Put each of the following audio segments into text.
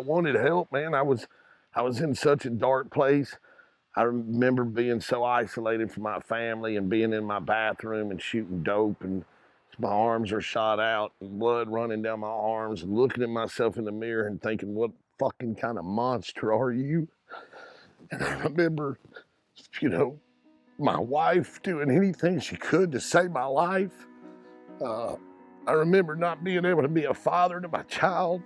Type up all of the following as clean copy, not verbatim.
wanted help, man. I was in such a dark place. I remember being so isolated from my family and being in my bathroom and shooting dope, and my arms are shot out and blood running down my arms, and looking at myself in the mirror and thinking, what fucking kind of monster are you? And I remember, you know, my wife doing anything she could to save my life. I remember not being able to be a father to my child.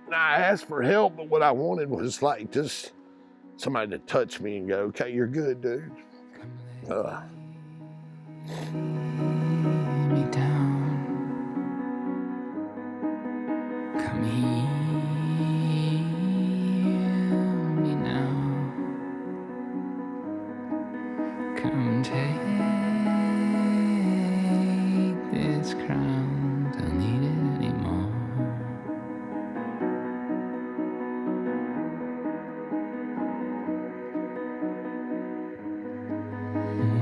And I asked for help, but what I wanted was like just somebody to touch me and go, okay, you're good, dude. Me down. Come heal me now. Come take this crown. Don't need it anymore.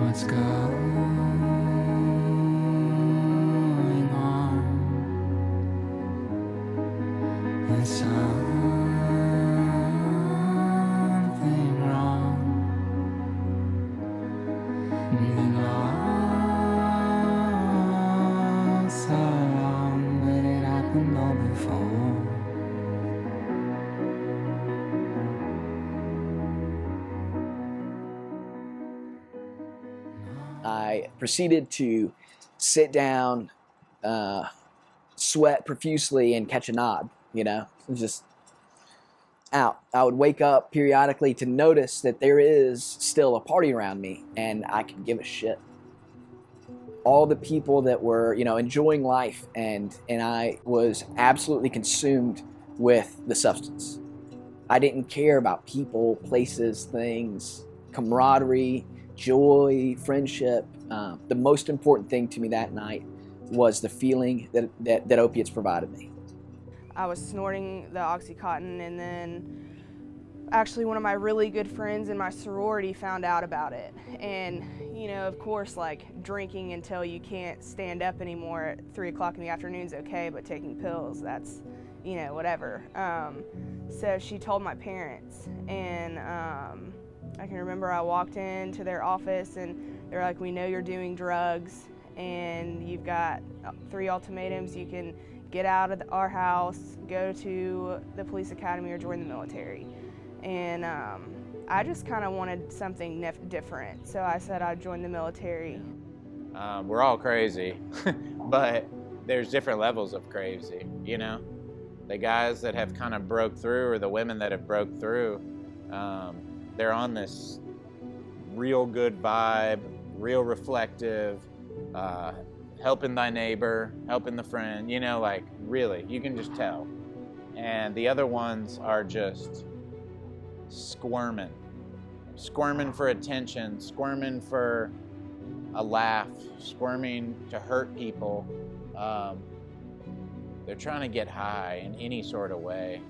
What's going on? There's something wrong. Been lost so long, but it happened all before. I proceeded to sit down, sweat profusely, and catch a nod, you know, just out. I would wake up periodically to notice that there is still a party around me, and I could give a shit. All the people that were, you know, enjoying life, and I was absolutely consumed with the substance. I didn't care about people, places, things, camaraderie, joy, friendship. The most important thing to me that night was the feeling that opiates provided me. I was snorting the Oxycontin, and then actually one of my really good friends in my sorority found out about it. And, you know, of course, like, drinking until you can't stand up anymore at 3 o'clock in the afternoon is okay, but taking pills, that's, you know, whatever. So she told my parents, and I can remember I walked into their office and they're like, we know you're doing drugs and you've got 3 ultimatums. You can get out of our house, go to the police academy, or join the military. And I just kind of wanted something different. So I said I'd join the military. We're all crazy, but there's different levels of crazy, you know? The guys that have kind of broke through, or the women that have broke through, they're on this real good vibe, real reflective, helping thy neighbor, helping the friend, you know, like really, you can just tell. And the other ones are just squirming for attention, squirming for a laugh, squirming to hurt people. They're trying to get high in any sort of way,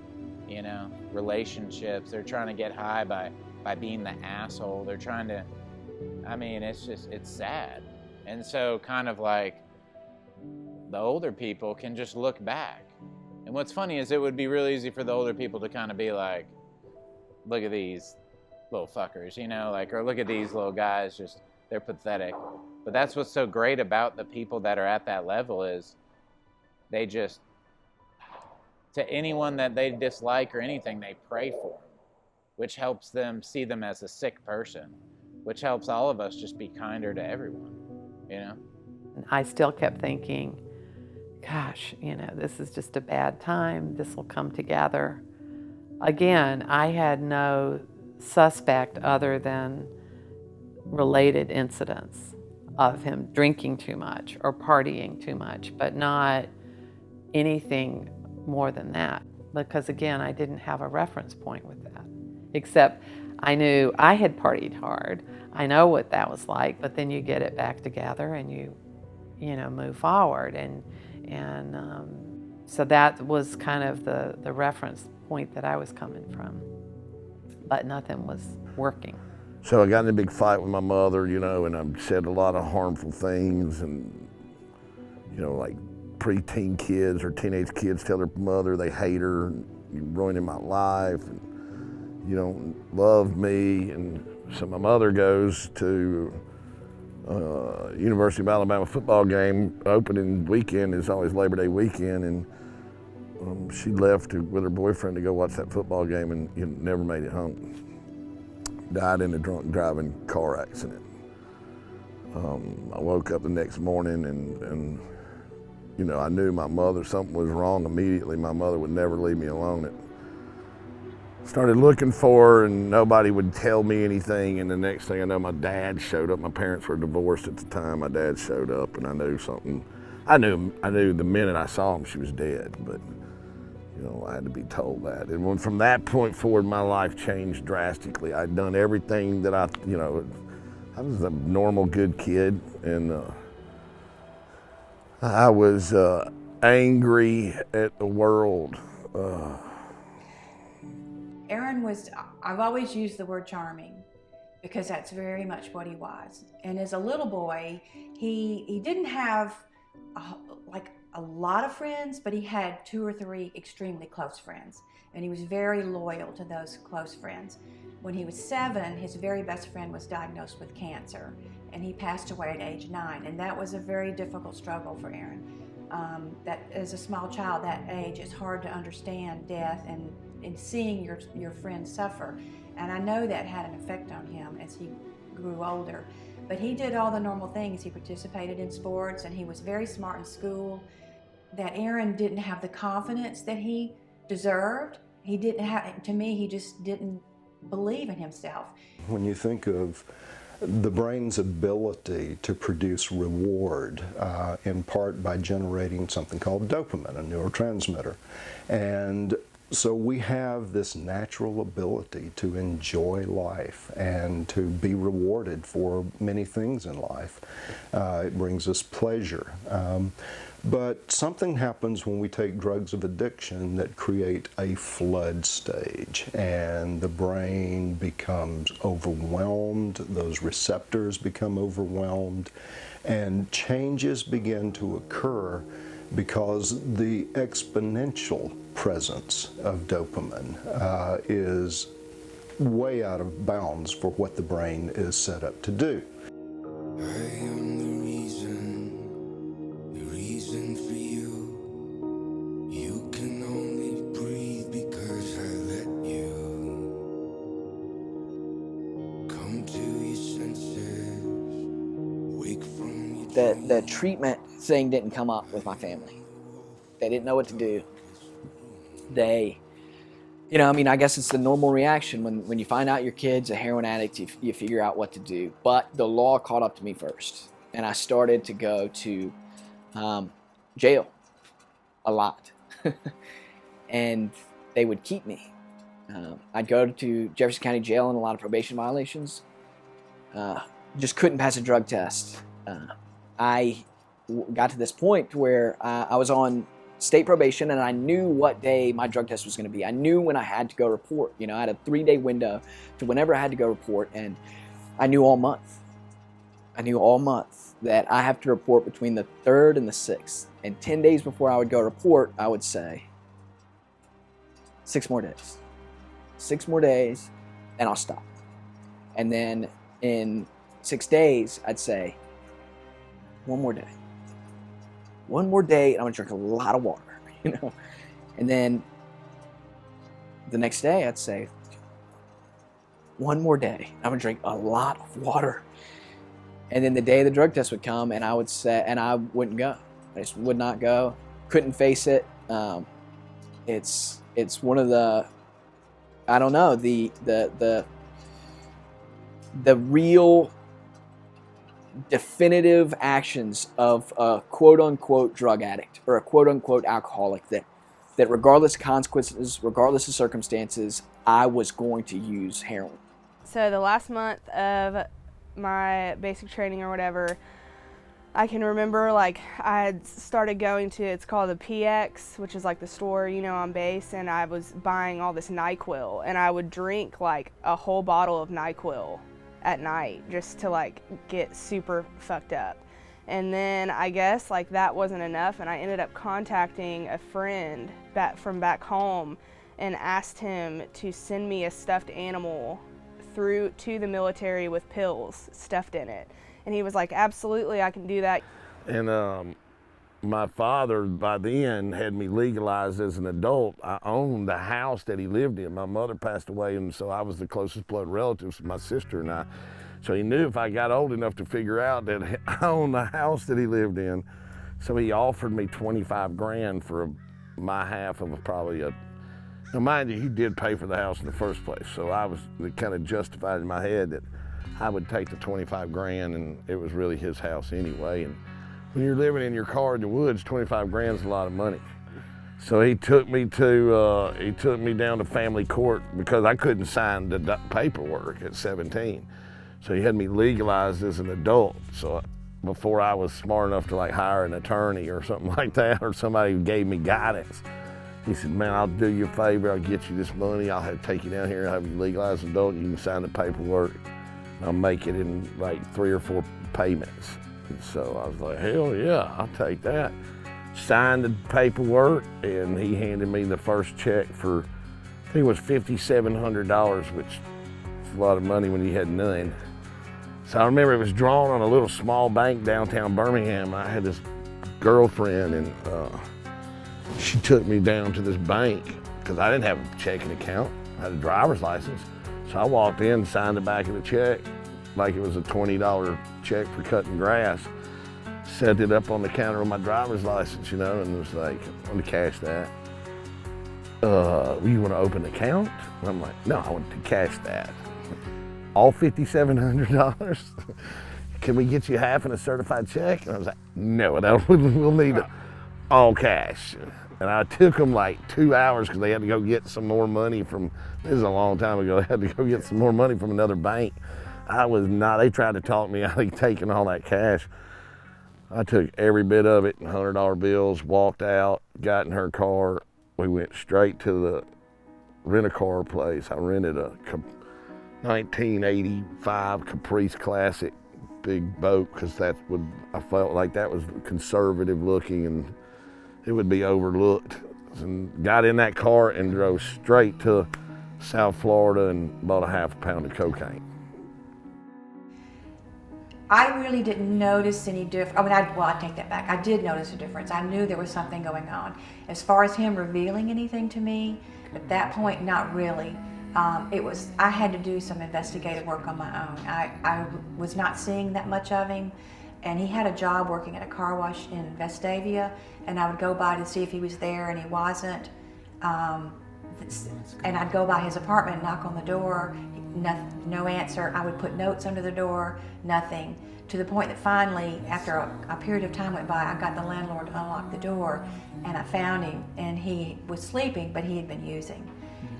you know, relationships. They're trying to get high by being the asshole. They're trying to, I mean, it's sad. And so kind of like the older people can just look back. And what's funny is it would be really easy for the older people to kind of be like, look at these little fuckers, you know, like, or look at these little guys, just, they're pathetic. But that's what's so great about the people that are at that level is they just, to anyone that they dislike or anything, they pray for, which helps them see them as a sick person, which helps all of us just be kinder to everyone, you know? I still kept thinking, gosh, you know, this is just a bad time. This will come together. Again, I had no suspect other than related incidents of him drinking too much or partying too much, but not anything more than that. Because again, I didn't have a reference point with that, except I knew I had partied hard. I know what that was like, but then you get it back together and you know, move forward. And so that was kind of the reference point that I was coming from, but nothing was working. So I got in a big fight with my mother, you know, and I said a lot of harmful things, and, you know, like preteen kids or teenage kids tell their mother they hate her. you're ruining my life, and you don't love me. And so my mother goes to University of Alabama football game. Opening weekend is always Labor Day weekend, and she left with her boyfriend to go watch that football game, and never made it home. Died in a drunk driving car accident. I woke up the next morning, and I knew my mother, something was wrong immediately. My mother would never leave me alone. Started looking for her, and nobody would tell me anything. And the next thing I know, my dad showed up. My parents were divorced at the time. My dad showed up, and I knew something. I knew the minute I saw him, she was dead. But I had to be told that. And from that point forward, my life changed drastically. I'd done everything that I was a normal, good kid, and I was angry at the world. Aaron was, I've always used the word charming because that's very much what he was. And as a little boy, he didn't have a lot of friends, but he had 2 or 3 extremely close friends. And he was very loyal to those close friends. When he was 7, his very best friend was diagnosed with cancer, and he passed away at age 9. And that was a very difficult struggle for Aaron. That as a small child that age, it's hard to understand death and seeing your friend suffer. And I know that had an effect on him as he grew older. But he did all the normal things. He participated in sports, and he was very smart in school. That Aaron didn't have the confidence that he deserved. He didn't have, to me, he just didn't believe in himself. When you think of the brain's ability to produce reward, in part by generating something called dopamine, a neurotransmitter. And so we have this natural ability to enjoy life and to be rewarded for many things in life. It brings us pleasure. But something happens when we take drugs of addiction that create a flood stage, and the brain becomes overwhelmed, those receptors become overwhelmed, and changes begin to occur because the exponential presence of dopamine is way out of bounds for what the brain is set up to do. I am the reason for you. You can only breathe because I let you. Come to your senses, wake from your The treatment thing didn't come up with my family. They didn't know what to do. They, I guess it's the normal reaction when you find out your kid's a heroin addict, you figure out what to do. But the law caught up to me first, and I started to go to jail a lot. And they would keep me. I'd go to Jefferson County Jail on a lot of probation violations. Just couldn't pass a drug test. I got to this point where I was on state probation, and I knew what day my drug test was going to be. I knew when I had to go report. I had a 3-day window to whenever I had to go report, and I knew all month. I knew all month that I have to report between the 3rd and the 6th. And 10 days before I would go report, I would say, 6 more days. 6 more days, and I'll stop. And then in 6 days, I'd say, 1 more day. 1 more day, and I'm gonna drink a lot of water, And then the next day, I'd say, 1 more day, I'm gonna drink a lot of water. And then the day the drug test would come, and I would say, and I wouldn't go. I just would not go. Couldn't face it. It's one of the, I don't know, the real definitive actions of a quote-unquote drug addict or a quote-unquote alcoholic that regardless of consequences, regardless of circumstances, I was going to use heroin. So the last month of my basic training or whatever, I can remember I had started going to, it's called the PX, which is like the store, on base, and I was buying all this NyQuil, and I would drink a whole bottle of NyQuil at night just to get super fucked up. And then I guess that wasn't enough, and I ended up contacting a friend from back home, and asked him to send me a stuffed animal to the military with pills stuffed in it. And he was like, absolutely, I can do that. And my father, by then, had me legalized as an adult. I owned the house that he lived in. My mother passed away, and so I was the closest blood relative to my sister and I. So he knew if I got old enough to figure out that I owned the house that he lived in. So he offered me 25 grand for my half of now mind you, he did pay for the house in the first place. So I was kind of justified in my head that I would take the 25 grand, and it was really his house anyway. And when you're living in your car in the woods, 25 grand is a lot of money. So he took me down to family court because I couldn't sign the paperwork at 17. So he had me legalized as an adult. So before I was smart enough to like hire an attorney or something like that, or somebody who gave me guidance, he said, man, I'll do you a favor. I'll get you this money. I'll take you down here and have you legalized as an adult. You can sign the paperwork. I'll make it in like 3 or 4 payments. And so I was like, hell yeah, I'll take that. Signed the paperwork, and he handed me the first check for, I think it was $5,700, which is a lot of money when you had none. So I remember it was drawn on a little small bank downtown Birmingham. I had this girlfriend, and she took me down to this bank because I didn't have a checking account. I had a driver's license. So I walked in, signed the back of the check like it was a $20 check for cutting grass. Set it up on the counter with my driver's license, and was like, I'm gonna cash that. You wanna open an account? And I'm like, no, I want to cash that. All $5,700? Can we get you half in a certified check? And I was like, no, we'll need it all cash. And I took them like 2 hours because they had to go get some more money this is a long time ago, they had to go get some more money from another bank. They tried to talk me out of taking all that cash. I took every bit of it, $100 bills, walked out, got in her car. We went straight to the rent-a-car place. I rented a 1985 Caprice Classic big boat because I felt like that was conservative looking and it would be overlooked. And got in that car and drove straight to South Florida and bought a half a pound of cocaine. I really didn't notice any difference. I take that back. I did notice a difference. I knew there was something going on. As far as him revealing anything to me, at that point, not really. I had to do some investigative work on my own. I was not seeing that much of him, and he had a job working at a car wash in Vestavia, and I would go by to see if he was there, and he wasn't. And I'd go by his apartment and knock on the door, no answer. I would put notes under the door, nothing. To the point that finally, after a period of time went by, I got the landlord to unlock the door, and I found him, and he was sleeping, but he had been using.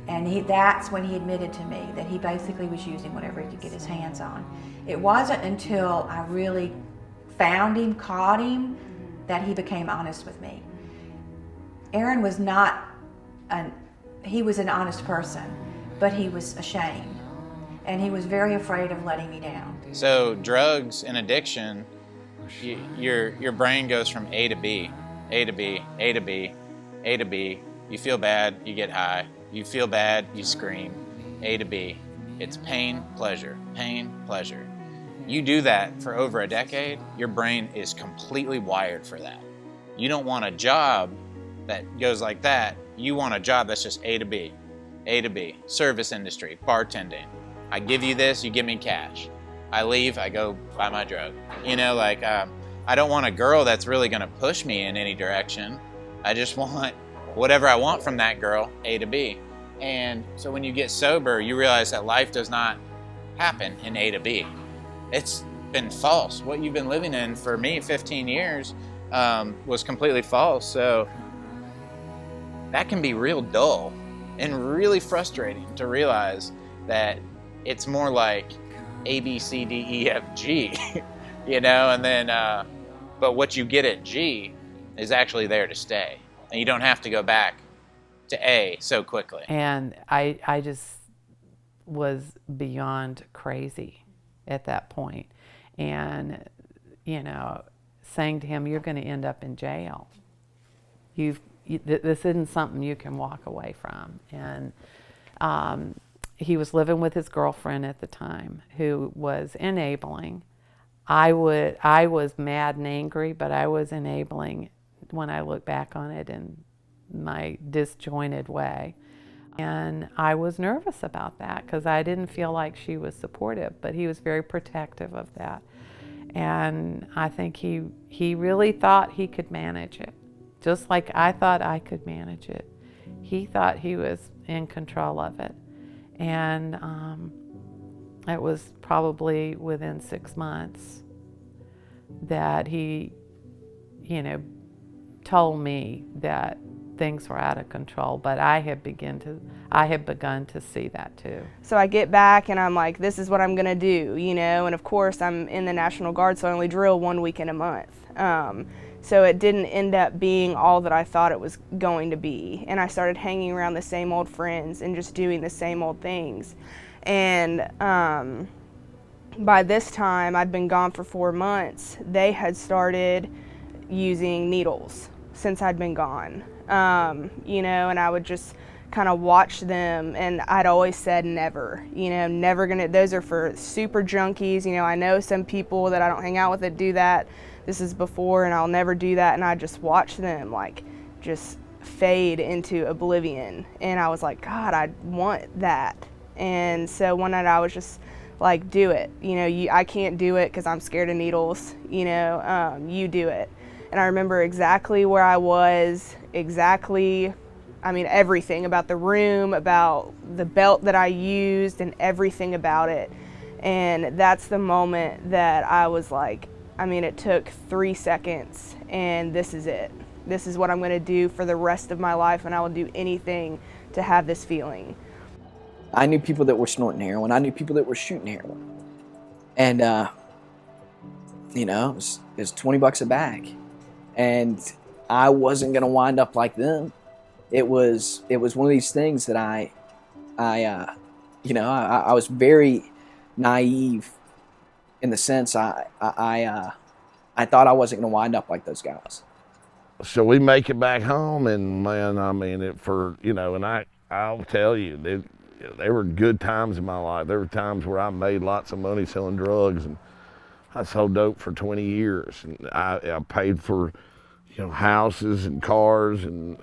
And that's when he admitted to me that he basically was using whatever he could get his hands on. It wasn't until I really found him, caught him, that he became honest with me. Aaron was he was an honest person, but he was ashamed. And he was very afraid of letting me down. So drugs and addiction, your brain goes from A to B, A to B, A to B, A to B. You feel bad, you get high. You feel bad, you scream. A to B. It's pain, pleasure, pain, pleasure. You do that for over a decade, your brain is completely wired for that. You don't want a job that goes like that. You want a job that's just A to B, A to B. Service industry, bartending. I give you this, you give me cash. I leave, I go buy my drug. I don't want a girl that's really gonna push me in any direction. I just want whatever I want from that girl, A to B. And so when you get sober, you realize that life does not happen in A to B. It's been false. What you've been living in, for me, 15 years, was completely false. So that can be real dull and really frustrating to realize that it's more like A, B, C, D, E, F, G, and then, but what you get at G is actually there to stay. And you don't have to go back to A so quickly. And I just was beyond crazy at that point. And, saying to him, you're going to end up in jail. this isn't something you can walk away from. And he was living with his girlfriend at the time, who was enabling. I was mad and angry, but I was enabling when I look back on it in my disjointed way. And I was nervous about that because I didn't feel like she was supportive, but he was very protective of that. And I think he really thought he could manage it, just like I thought I could manage it. He thought he was in control of it. And it was probably within 6 months that he, told me that things were out of control, but I had begun to see that too. So I get back and I'm like, this is what I'm gonna do, and of course I'm in the National Guard, so I only drill 1 weekend a month. So it didn't end up being all that I thought it was going to be. And I started hanging around the same old friends and just doing the same old things. And by this time, I'd been gone for 4 months. They had started using needles since I'd been gone. And I would just kind of watch them, and I'd always said never, never gonna, those are for super junkies. I know some people that I don't hang out with that do that. This is before, and I'll never do that. And I just watched them just fade into oblivion. And I was like, God, I want that. And so one night I was just like, do it. I can't do it because I'm scared of needles. You do it. And I remember exactly where I was, everything about the room, about the belt that I used, and everything about it. And that's the moment that I was like, it took 3 seconds, and this is it. This is what I'm going to do for the rest of my life, and I will do anything to have this feeling. I knew people that were snorting heroin. I knew people that were shooting heroin. And, it was $20 a bag. And I wasn't going to wind up like them. It was one of these things that I was very naive in the sense I thought I wasn't going to wind up like those guys. So we make it back home, and man, and I'll tell you, there were good times in my life. There were times where I made lots of money selling drugs, and I sold dope for 20 years, and I paid for, houses and cars, and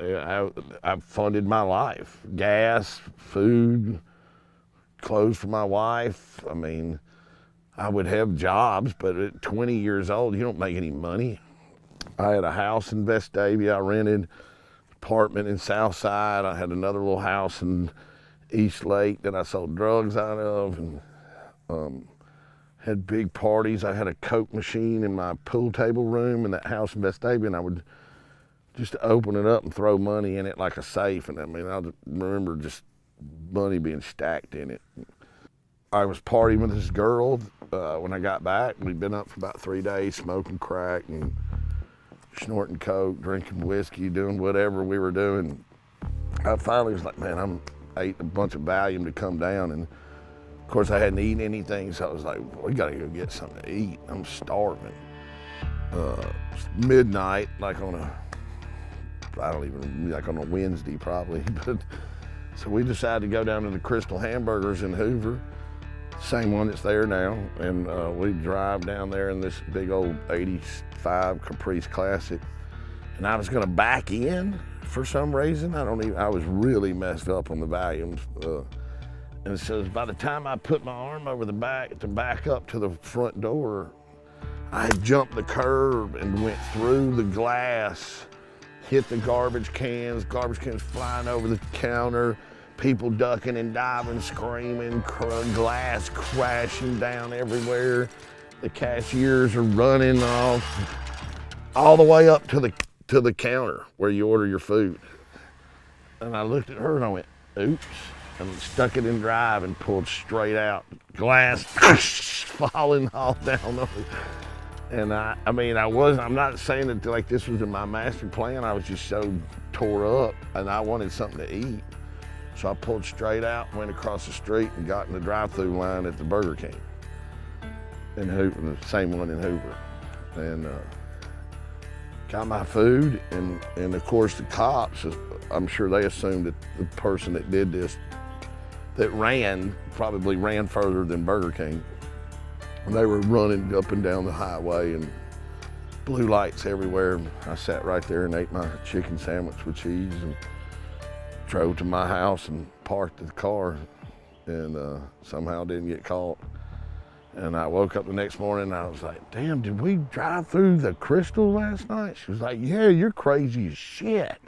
I funded my life, gas, food, clothes for my wife. I would have jobs, but at 20 years old, you don't make any money. I had a house in Vestavia. I rented an apartment in Southside. I had another little house in East Lake that I sold drugs out of, and had big parties. I had a Coke machine in my pool table room in that house in Vestavia, and I would just open it up and throw money in it like a safe. And I remember just money being stacked in it. I was partying with this girl when I got back. We'd been up for about 3 days smoking crack and snorting Coke, drinking whiskey, doing whatever we were doing. I finally was like, man, I ate a bunch of Valium to come down, and of course I hadn't eaten anything, so I was like, we gotta go get something to eat. I'm starving. Midnight, like on a Wednesday probably, but so we decided to go down to the Crystal Hamburgers in Hoover, same one that's there now, and we drive down there in this big old 85 Caprice Classic, and I was gonna back in for some reason. I was really messed up on the Valiums. And so by the time I put my arm over the back to back up to the front door, I had jumped the curb and went through the glass, hit the garbage cans flying over the counter, people ducking and diving, screaming, glass crashing down everywhere. The cashiers are running off, all the way up to the counter where you order your food. And I looked at her and I went, oops, and stuck it in drive and pulled straight out. Glass falling all down. And I'm not saying that like this was in my master plan. I was just so tore up and I wanted something to eat. So I pulled straight out, went across the street and got in the drive-through line at the Burger King in Hoover, the same one in Hoover. And got my food, and of course the cops, I'm sure they assumed that the person that did this, that probably ran further than Burger King. And they were running up and down the highway and blue lights everywhere. I sat right there and ate my chicken sandwich with cheese and drove to my house and parked the car, and somehow didn't get caught. And I woke up the next morning and I was like, damn, did we drive through the Crystal last night? She was like, yeah, you're crazy as shit.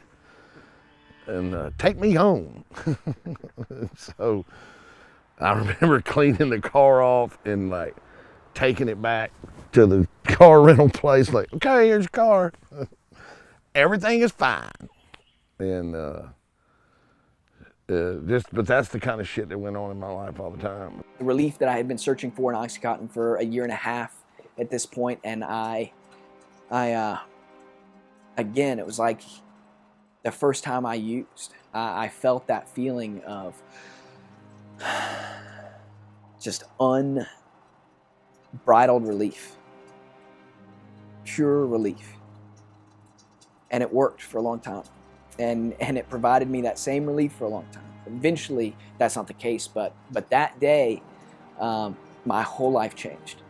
And take me home. So I remember cleaning the car off and like taking it back to the car rental place, like, okay, here's your car. Everything is fine. And but that's the kind of shit that went on in my life all the time. The relief that I had been searching for in Oxycontin for a year and a half at this point, and again, it was like the first time I used, I felt that feeling of just unbridled relief, pure relief, and it worked for a long time. And it provided me that same relief for a long time. Eventually, that's not the case, but that day, my whole life changed.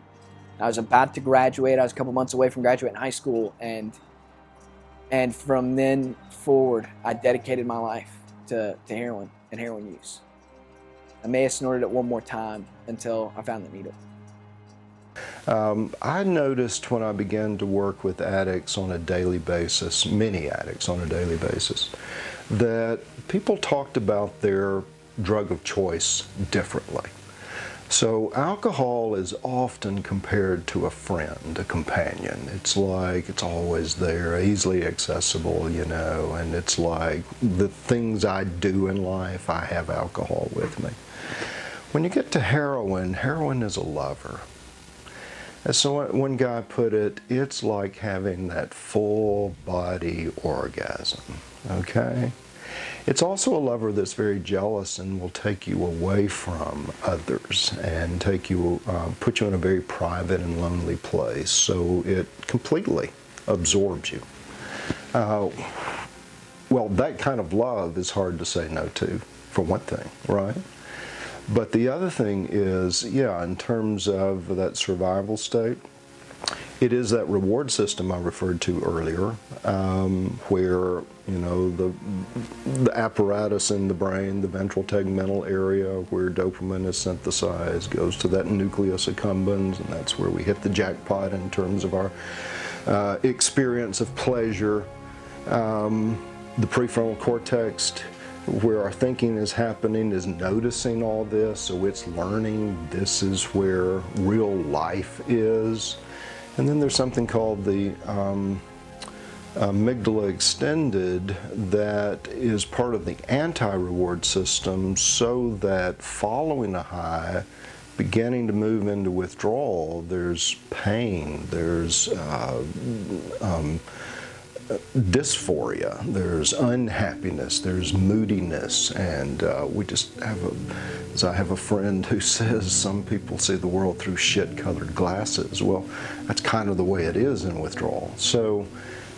I was about to graduate. I was a couple months away from graduating high school, and from then forward, I dedicated my life to heroin and heroin use. I may have snorted it one more time until I found the needle. I noticed when I began to work with addicts on a daily basis, many addicts on a daily basis, that people talked about their drug of choice differently. So alcohol is often compared to a friend, a companion. It's like it's always there, easily accessible, you know, and it's like the things I do in life, I have alcohol with me. When you get to heroin, heroin is a lover. As so one guy put it, it's like having that full body orgasm, okay? It's also a lover that's very jealous and will take you away from others and take you, put you in a very private and lonely place, so it completely absorbs you. Well, that kind of love is hard to say no to, for one thing, right? But the other thing is, yeah, in terms of that survival state, it is that reward system I referred to earlier, where, you know, the apparatus in the brain, the ventral tegmental area where dopamine is synthesized, goes to that nucleus accumbens, and that's where we hit the jackpot in terms of our experience of pleasure. The prefrontal cortex, where our thinking is happening, is noticing all this, so it's learning this is where real life is. And then there's something called the amygdala extended that is part of the anti-reward system, so that following a high, beginning to move into withdrawal, there's pain, there's dysphoria, there's unhappiness, there's moodiness, and we just have I have a friend who says some people see the world through shit-colored glasses. Well, that's kind of the way it is in withdrawal. So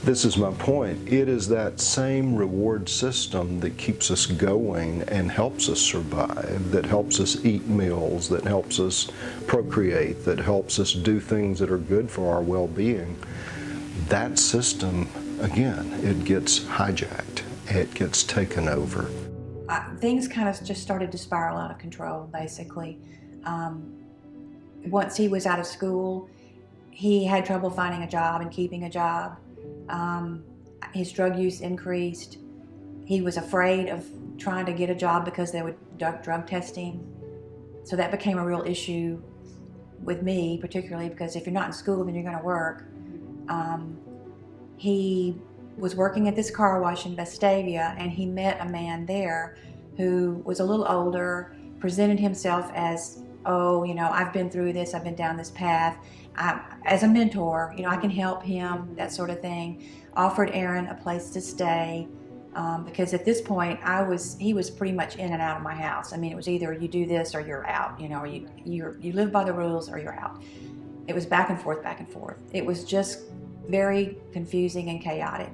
this is my point. It is that same reward system that keeps us going and helps us survive, that helps us eat meals, that helps us procreate, that helps us do things that are good for our well-being. That system, again, it gets hijacked, it gets taken over. Things kind of just started to spiral out of control, basically. Once he was out of school, he had trouble finding a job and keeping a job. His drug use increased. He was afraid of trying to get a job because they would drug testing. So that became a real issue with me, particularly because if you're not in school, then you're going to work. He was working at this car wash in Vestavia, and he met a man there who was a little older, presented himself as, oh, you know, I've been through this, I've been down this path. As a mentor, you know, I can help him, that sort of thing. Offered Aaron a place to stay, because at this point, he was pretty much in and out of my house. I mean, it was either you do this or you're out, you know, or you live by the rules or you're out. It was back and forth, back and forth. It was just very confusing and chaotic.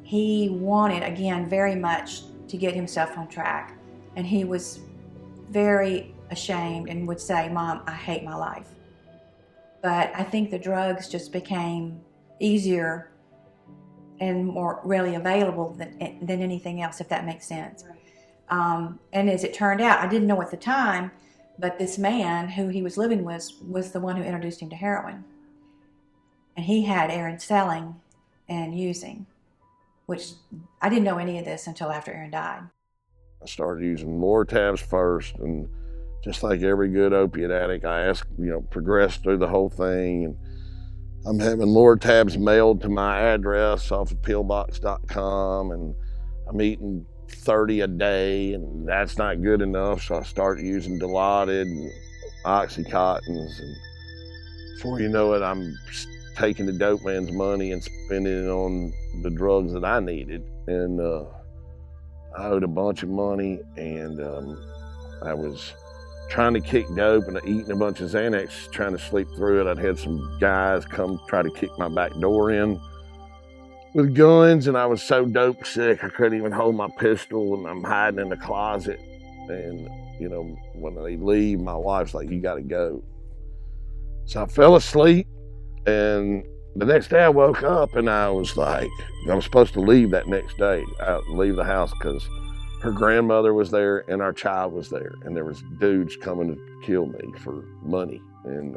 He wanted, again, very much to get himself on track, and he was very ashamed and would say, "Mom, I hate my life." But I think the drugs just became easier and more readily available than anything else, if that makes sense. And as it turned out, I didn't know at the time, but this man who he was living with was the one who introduced him to heroin. And he had Aaron selling and using, which I didn't know any of this until after Aaron died. I started using Lortabs first, and just like every good opiate addict, I progressed through the whole thing. And I'm having Lortabs mailed to my address off of pillbox.com, and I'm eating 30 a day, and that's not good enough, so I started using Dilaudid and Oxycontins, and before you know it, I'm taking the dope man's money and spending it on the drugs that I needed. And I owed a bunch of money, and I was trying to kick dope and eating a bunch of Xanax, trying to sleep through it. I'd had some guys come try to kick my back door in with guns, and I was so dope sick I couldn't even hold my pistol, and I'm hiding in the closet. And when they leave, my wife's like, "You gotta go." So I fell asleep, and the next day I woke up and I was like, I was supposed to leave that next day, leave the house, because her grandmother was there and our child was there, and there was dudes coming to kill me for money. And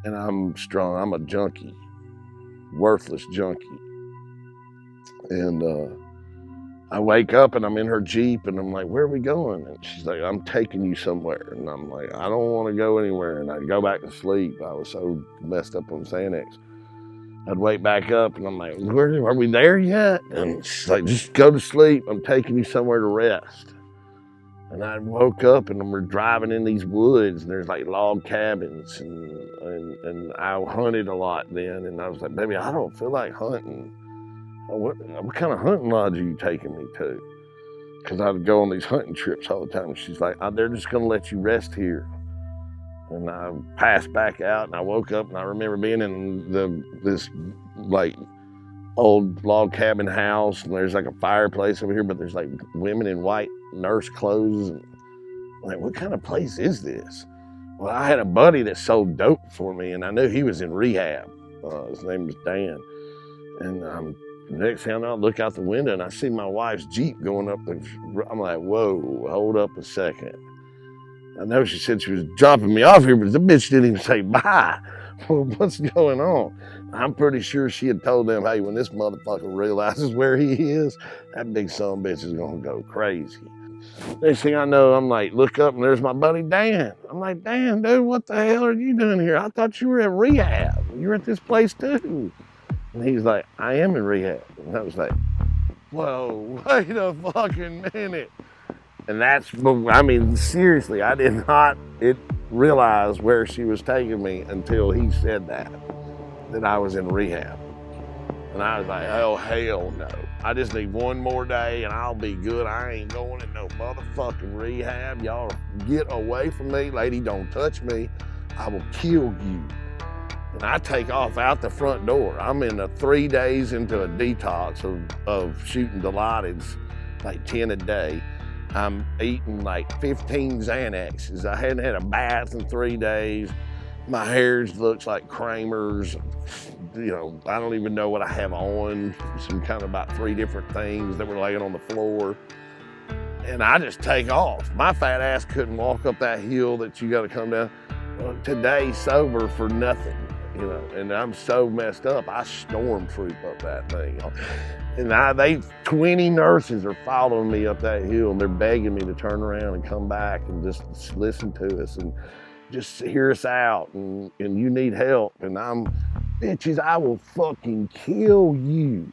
I'm strong, I'm a junkie, worthless junkie. And I wake up and I'm in her Jeep, and I'm like, "Where are we going?" And she's like, "I'm taking you somewhere." And I'm like, "I don't want to go anywhere." And I'd go back to sleep. I was so messed up on Xanax. I'd wake back up and I'm like, "Are we there yet?" And she's like, "Just go to sleep. I'm taking you somewhere to rest." And I woke up and we're driving in these woods, and there's like log cabins, and I hunted a lot then. And I was like, "Baby, I don't feel like hunting. What kind of hunting lodge are you taking me to?" Because I'd go on these hunting trips all the time. And she's like, "They're just going to let you rest here." And I passed back out, and I woke up, and I remember being in this like old log cabin house, and there's like a fireplace over here, but there's like women in white nurse clothes. And I'm like, what kind of place is this? Well, I had a buddy that sold dope for me, and I knew he was in rehab. His name was Dan. And the next thing I know, I look out the window and I see my wife's Jeep going up. I'm like, "Whoa, hold up a second." I know she said she was dropping me off here, but the bitch didn't even say bye. Well, what's going on? I'm pretty sure she had told them, "Hey, when this motherfucker realizes where he is, that big son of a bitch is gonna go crazy." Next thing I know, I'm like, look up, and there's my buddy Dan. I'm like, "Dan, dude, what the hell are you doing here? I thought you were at rehab. You're at this place too." And he's like, "I am in rehab." And I was like, "Whoa, wait a fucking minute." And seriously, I did not realize where she was taking me until he said that I was in rehab. And I was like, "Oh, hell no. I just need one more day and I'll be good. I ain't going in no motherfucking rehab. Y'all get away from me. Lady, don't touch me. I will kill you." And I take off out the front door. I'm in 3 days into a detox of shooting Dilaudid's, like 10 a day. I'm eating like 15 Xanaxes. I hadn't had a bath in 3 days. My hair looks like Kramer's. I don't even know what I have on. Some kind of about 3 different things that were laying on the floor. And I just take off. My fat ass couldn't walk up that hill that you got to come down. Today, sober for nothing. And I'm so messed up, I stormtroop up that thing. And 20 nurses are following me up that hill, and they're begging me to turn around and come back and just listen to us and just hear us out, and you need help. And I'm, "Bitches, I will fucking kill you."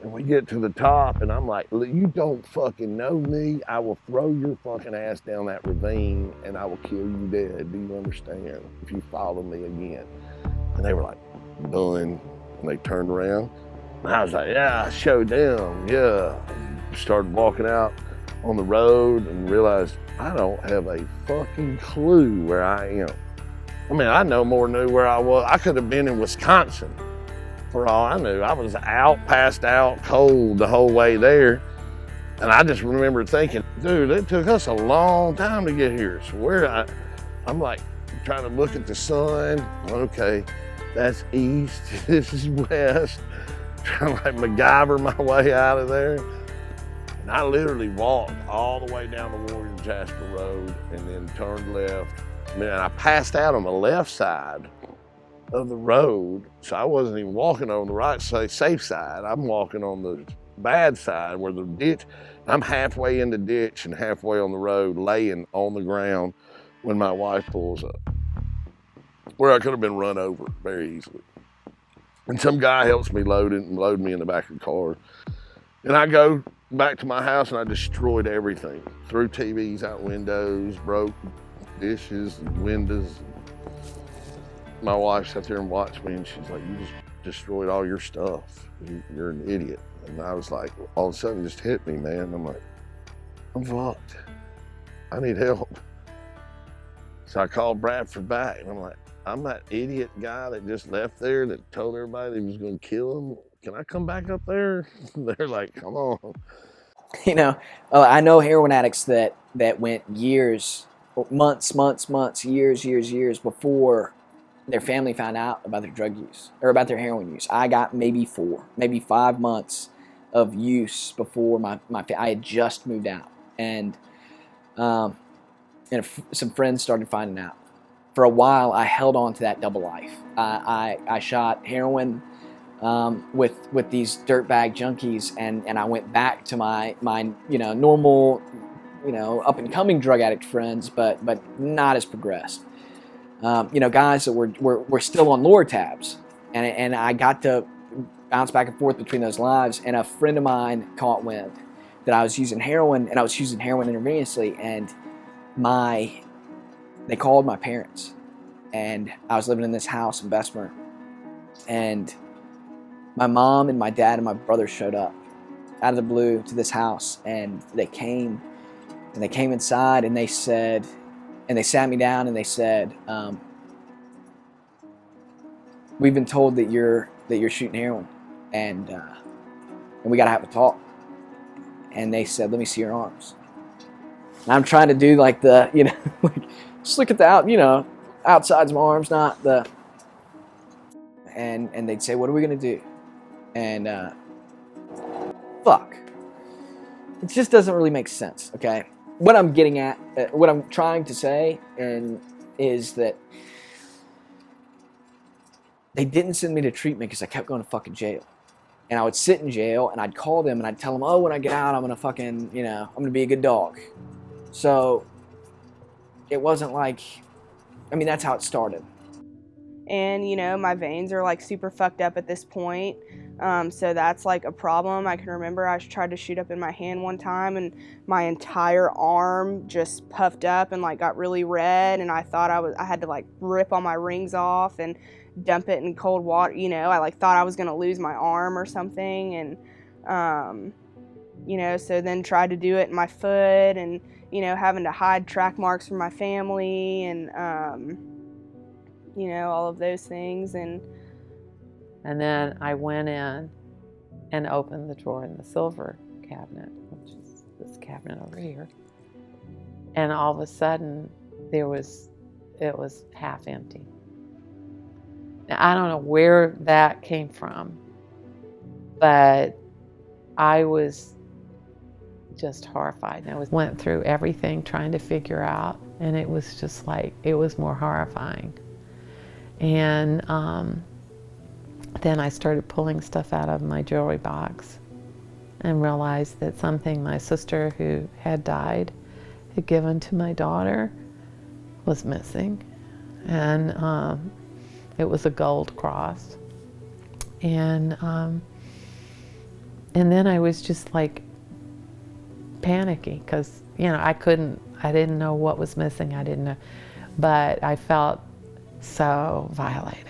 And we get to the top, and I'm like, "You don't fucking know me. I will throw your fucking ass down that ravine, and I will kill you dead. Do you understand? If you follow me again." And they were like, "Done." And they turned around. And I was like, "Yeah, I showed them, yeah." Started walking out on the road and realized I don't have a fucking clue where I am. I mean, I no more knew where I was. I could have been in Wisconsin for all I knew. I was out, passed out, cold the whole way there. And I just remember thinking, dude, it took us a long time to get here. So I'm like trying to look at the sun. Okay, that's east, this is west. Trying to like MacGyver my way out of there. And I literally walked all the way down the Warrior Jasper Road and then turned left. And I passed out on the left side of the road. So I wasn't even walking on the right side, safe side. I'm walking on the bad side where the ditch, I'm halfway in the ditch and halfway on the road, laying on the ground when my wife pulls up, where I could have been run over very easily. And some guy helps me load me in the back of the car. And I go back to my house and I destroyed everything. Threw TVs out windows, broke dishes, windows. My wife sat there and watched me and she's like, you just destroyed all your stuff. You're an idiot. And I was like, all of a sudden it just hit me, man. I'm like, I'm fucked. I need help. So I called Bradford back and I'm like, I'm that idiot guy that just left there that told everybody he was gonna kill him. Can I come back up there? They're like, come on. You know, I know heroin addicts that went years, months, years before their family found out about their drug use or about their heroin use. I got maybe 5 months of use before I had just moved out, and some friends started finding out. For a while, I held on to that double life. I shot heroin with these dirtbag junkies, and I went back to my normal, up and coming drug addict friends, but not as progressed. Guys that were still on lower tabs, and I got to bounce back and forth between those lives. And a friend of mine caught wind that I was using heroin, and I was using heroin intravenously, and they called my parents, and I was living in this house in Bessemer, and my mom and my dad and my brother showed up out of the blue to this house, and they came inside, and they said, and they sat me down and they said, we've been told that you're shooting heroin, and we gotta have a talk. And they said, let me see your arms. And I'm trying to do like the, like, just look at the outsides of my arms, not the, and they'd say, what are we gonna do? And fuck, it just doesn't really make sense. Okay, what I'm getting at, what I'm trying to say, is that they didn't send me to treatment because I kept going to fucking jail. And I would sit in jail and I'd call them and I'd tell them, oh, when I get out, I'm gonna fucking, I'm gonna be a good dog. So it wasn't like, that's how it started. And my veins are like super fucked up at this point, so that's like a problem. I can remember I tried to shoot up in my hand one time and my entire arm just puffed up and like got really red, and I thought I had to like rip all my rings off and dump it in cold water. I like thought I was gonna lose my arm or something, and so then tried to do it in my foot, and having to hide track marks from my family, and all of those things. And then I went in and opened the drawer in the silver cabinet, which is this cabinet over here. And all of a sudden, it was half empty. Now, I don't know where that came from, but I was just horrified. And I went through everything trying to figure out, and it was just like, it was more horrifying. And then I started pulling stuff out of my jewelry box and realized that something my sister, who had died, had given to my daughter was missing. And it was a gold cross. And then I was just like panicky because, I didn't know what was missing. I didn't know, but I felt so violated.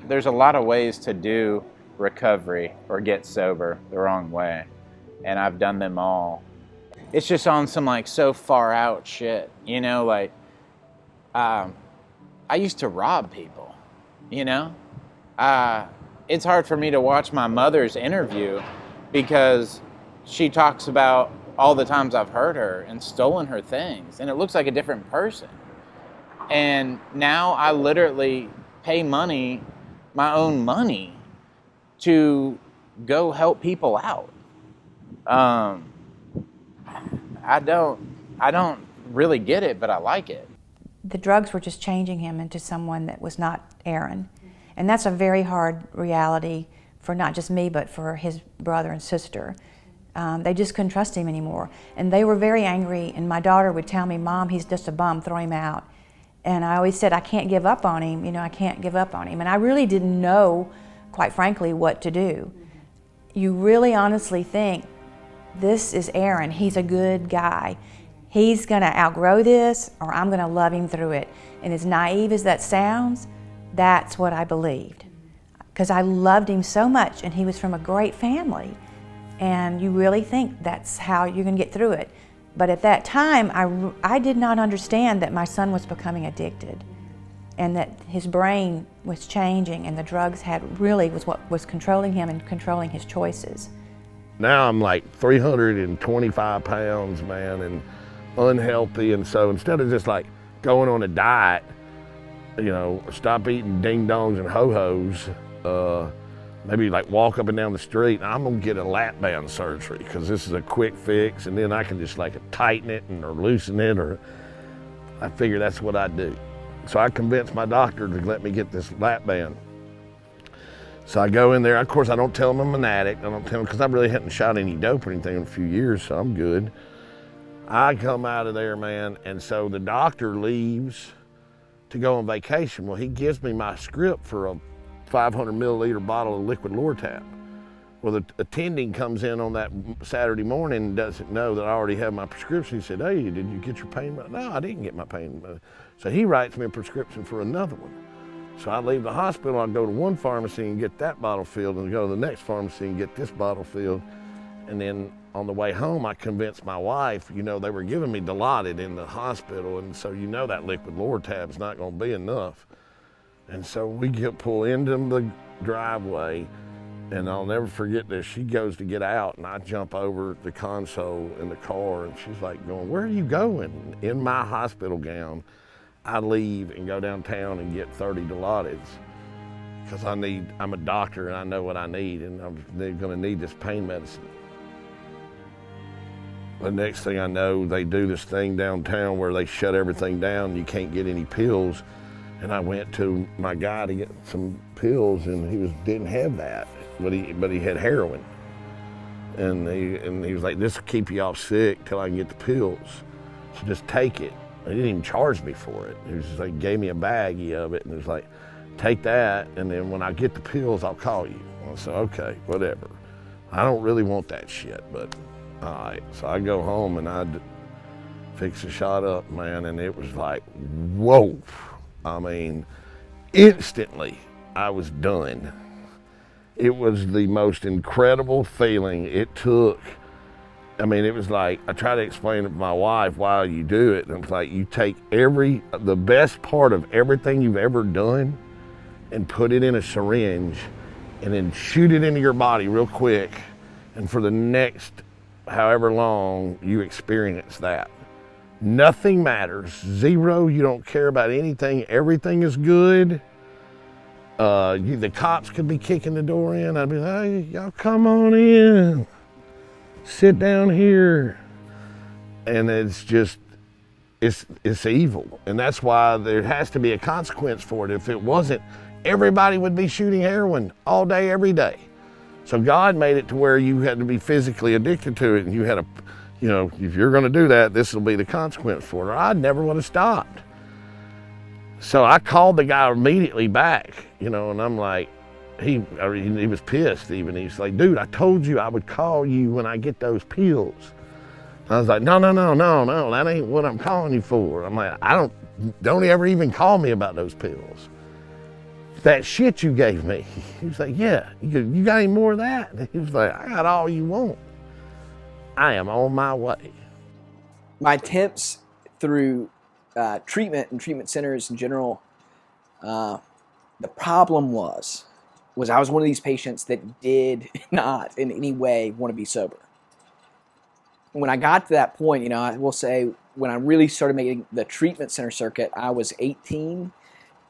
There's a lot of ways to do recovery or get sober the wrong way, and I've done them all. It's just on some like so far out shit, like I I used to rob people, you know? It's hard for me to watch my mother's interview because she talks about all the times I've hurt her and stolen her things, and it looks like a different person. And now I literally pay money, my own money, to go help people out. I don't really get it, but I like it. The drugs were just changing him into someone that was not Aaron. And that's a very hard reality for not just me, but for his brother and sister. They just couldn't trust him anymore. And they were very angry, and my daughter would tell me, Mom, he's just a bum, throw him out. And I always said, I can't give up on him, you know, I can't give up on him. And I really didn't know, quite frankly, what to do. You really honestly think, this is Aaron, he's a good guy. He's gonna outgrow this, or I'm gonna love him through it. And as naive as that sounds, that's what I believed. Because I loved him so much, and he was from a great family. And you really think that's how you're gonna get through it. But at that time, I did not understand that my son was becoming addicted, and that his brain was changing, and the drugs was what was controlling him and controlling his choices. Now I'm like 325 pounds, man, and unhealthy. And so instead of just like going on a diet, you know, stop eating ding dongs and ho-hos, maybe like walk up and down the street, I'm gonna get a lap band surgery because this is a quick fix, and then I can just like tighten it or loosen it, or I figure that's what I do. So I convinced my doctor to let me get this lap band. So I go in there. Of course, I don't tell them I'm an addict. I don't tell them because I really hadn't shot any dope or anything in a few years, so I'm good. I come out of there, man, and so the doctor leaves to go on vacation. Well, he gives me my script for a 500 milliliter bottle of liquid Lortab. Well, the attending comes in on that Saturday morning and doesn't know that I already have my prescription. He said, hey, did you get your pain medicine? No, I didn't get my pain medicine. So he writes me a prescription for another one. So I leave the hospital, I go to one pharmacy and get that bottle filled, and go to the next pharmacy and get this bottle filled. And then on the way home, I convinced my wife, you know, they were giving me Dilaudid in the hospital, and so you know that liquid Lortab is not gonna be enough. And so we pull into the driveway, and I'll never forget this. She goes to get out, and I jump over the console in the car, and she's like going, where are you going? In my hospital gown, I leave and go downtown and get 30 Dilaudid because I'm a doctor and I know what I need, and they're gonna need this pain medicine. The next thing I know, they do this thing downtown where they shut everything down, you can't get any pills. And I went to my guy to get some pills, and he didn't have that, but he had heroin. And he was like, this will keep you off sick till I can get the pills. So just take it. He didn't even charge me for it. He was just like, gave me a baggie of it, and it was like, take that, and then when I get the pills, I'll call you. I said, okay, whatever. I don't really want that shit, but all right. So I go home and I fix the shot up, man, and it was like, whoa. I mean, instantly I was done. It was the most incredible feeling it took. I mean, it was like, I try to explain to my wife why you do it, and it's like you take the best part of everything you've ever done and put it in a syringe and then shoot it into your body real quick, and for the next however long you experience that. Nothing matters, zero, you don't care about anything, everything is good. The cops could be kicking the door in, I'd be like, hey, y'all come on in, sit down here. And it's just, it's evil. And that's why there has to be a consequence for it. If it wasn't, everybody would be shooting heroin all day, every day. So God made it to where you had to be physically addicted to it, and you had you know, if you're gonna do that, this will be the consequence for it, or I never would have stopped. So I called the guy immediately back, you know, and I'm like, he was pissed even. He's like, dude, I told you I would call you when I get those pills. And I was like, no, that ain't what I'm calling you for. I'm like, don't ever even call me about those pills. That shit you gave me. He was like, yeah, you got any more of that? He was like, I got all you want. I am on my way. My attempts through treatment and treatment centers in general The problem was I was one of these patients that did not in any way want to be sober. When I got to that point, you know, I will say when I really started making the treatment center circuit, I was 18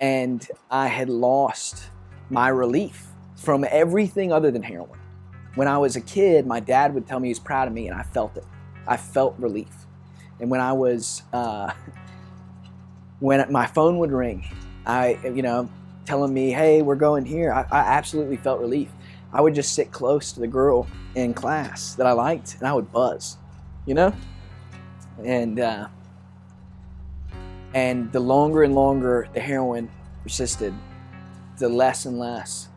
and I had lost my relief from everything other than heroin. When I was a kid, my dad would tell me he was proud of me, and I felt it. I felt relief. And when I was, when my phone would ring, telling me, hey, we're going here, I absolutely felt relief. I would just sit close to the girl in class that I liked, and I would buzz, you know? And the longer and longer the heroin persisted, the less and less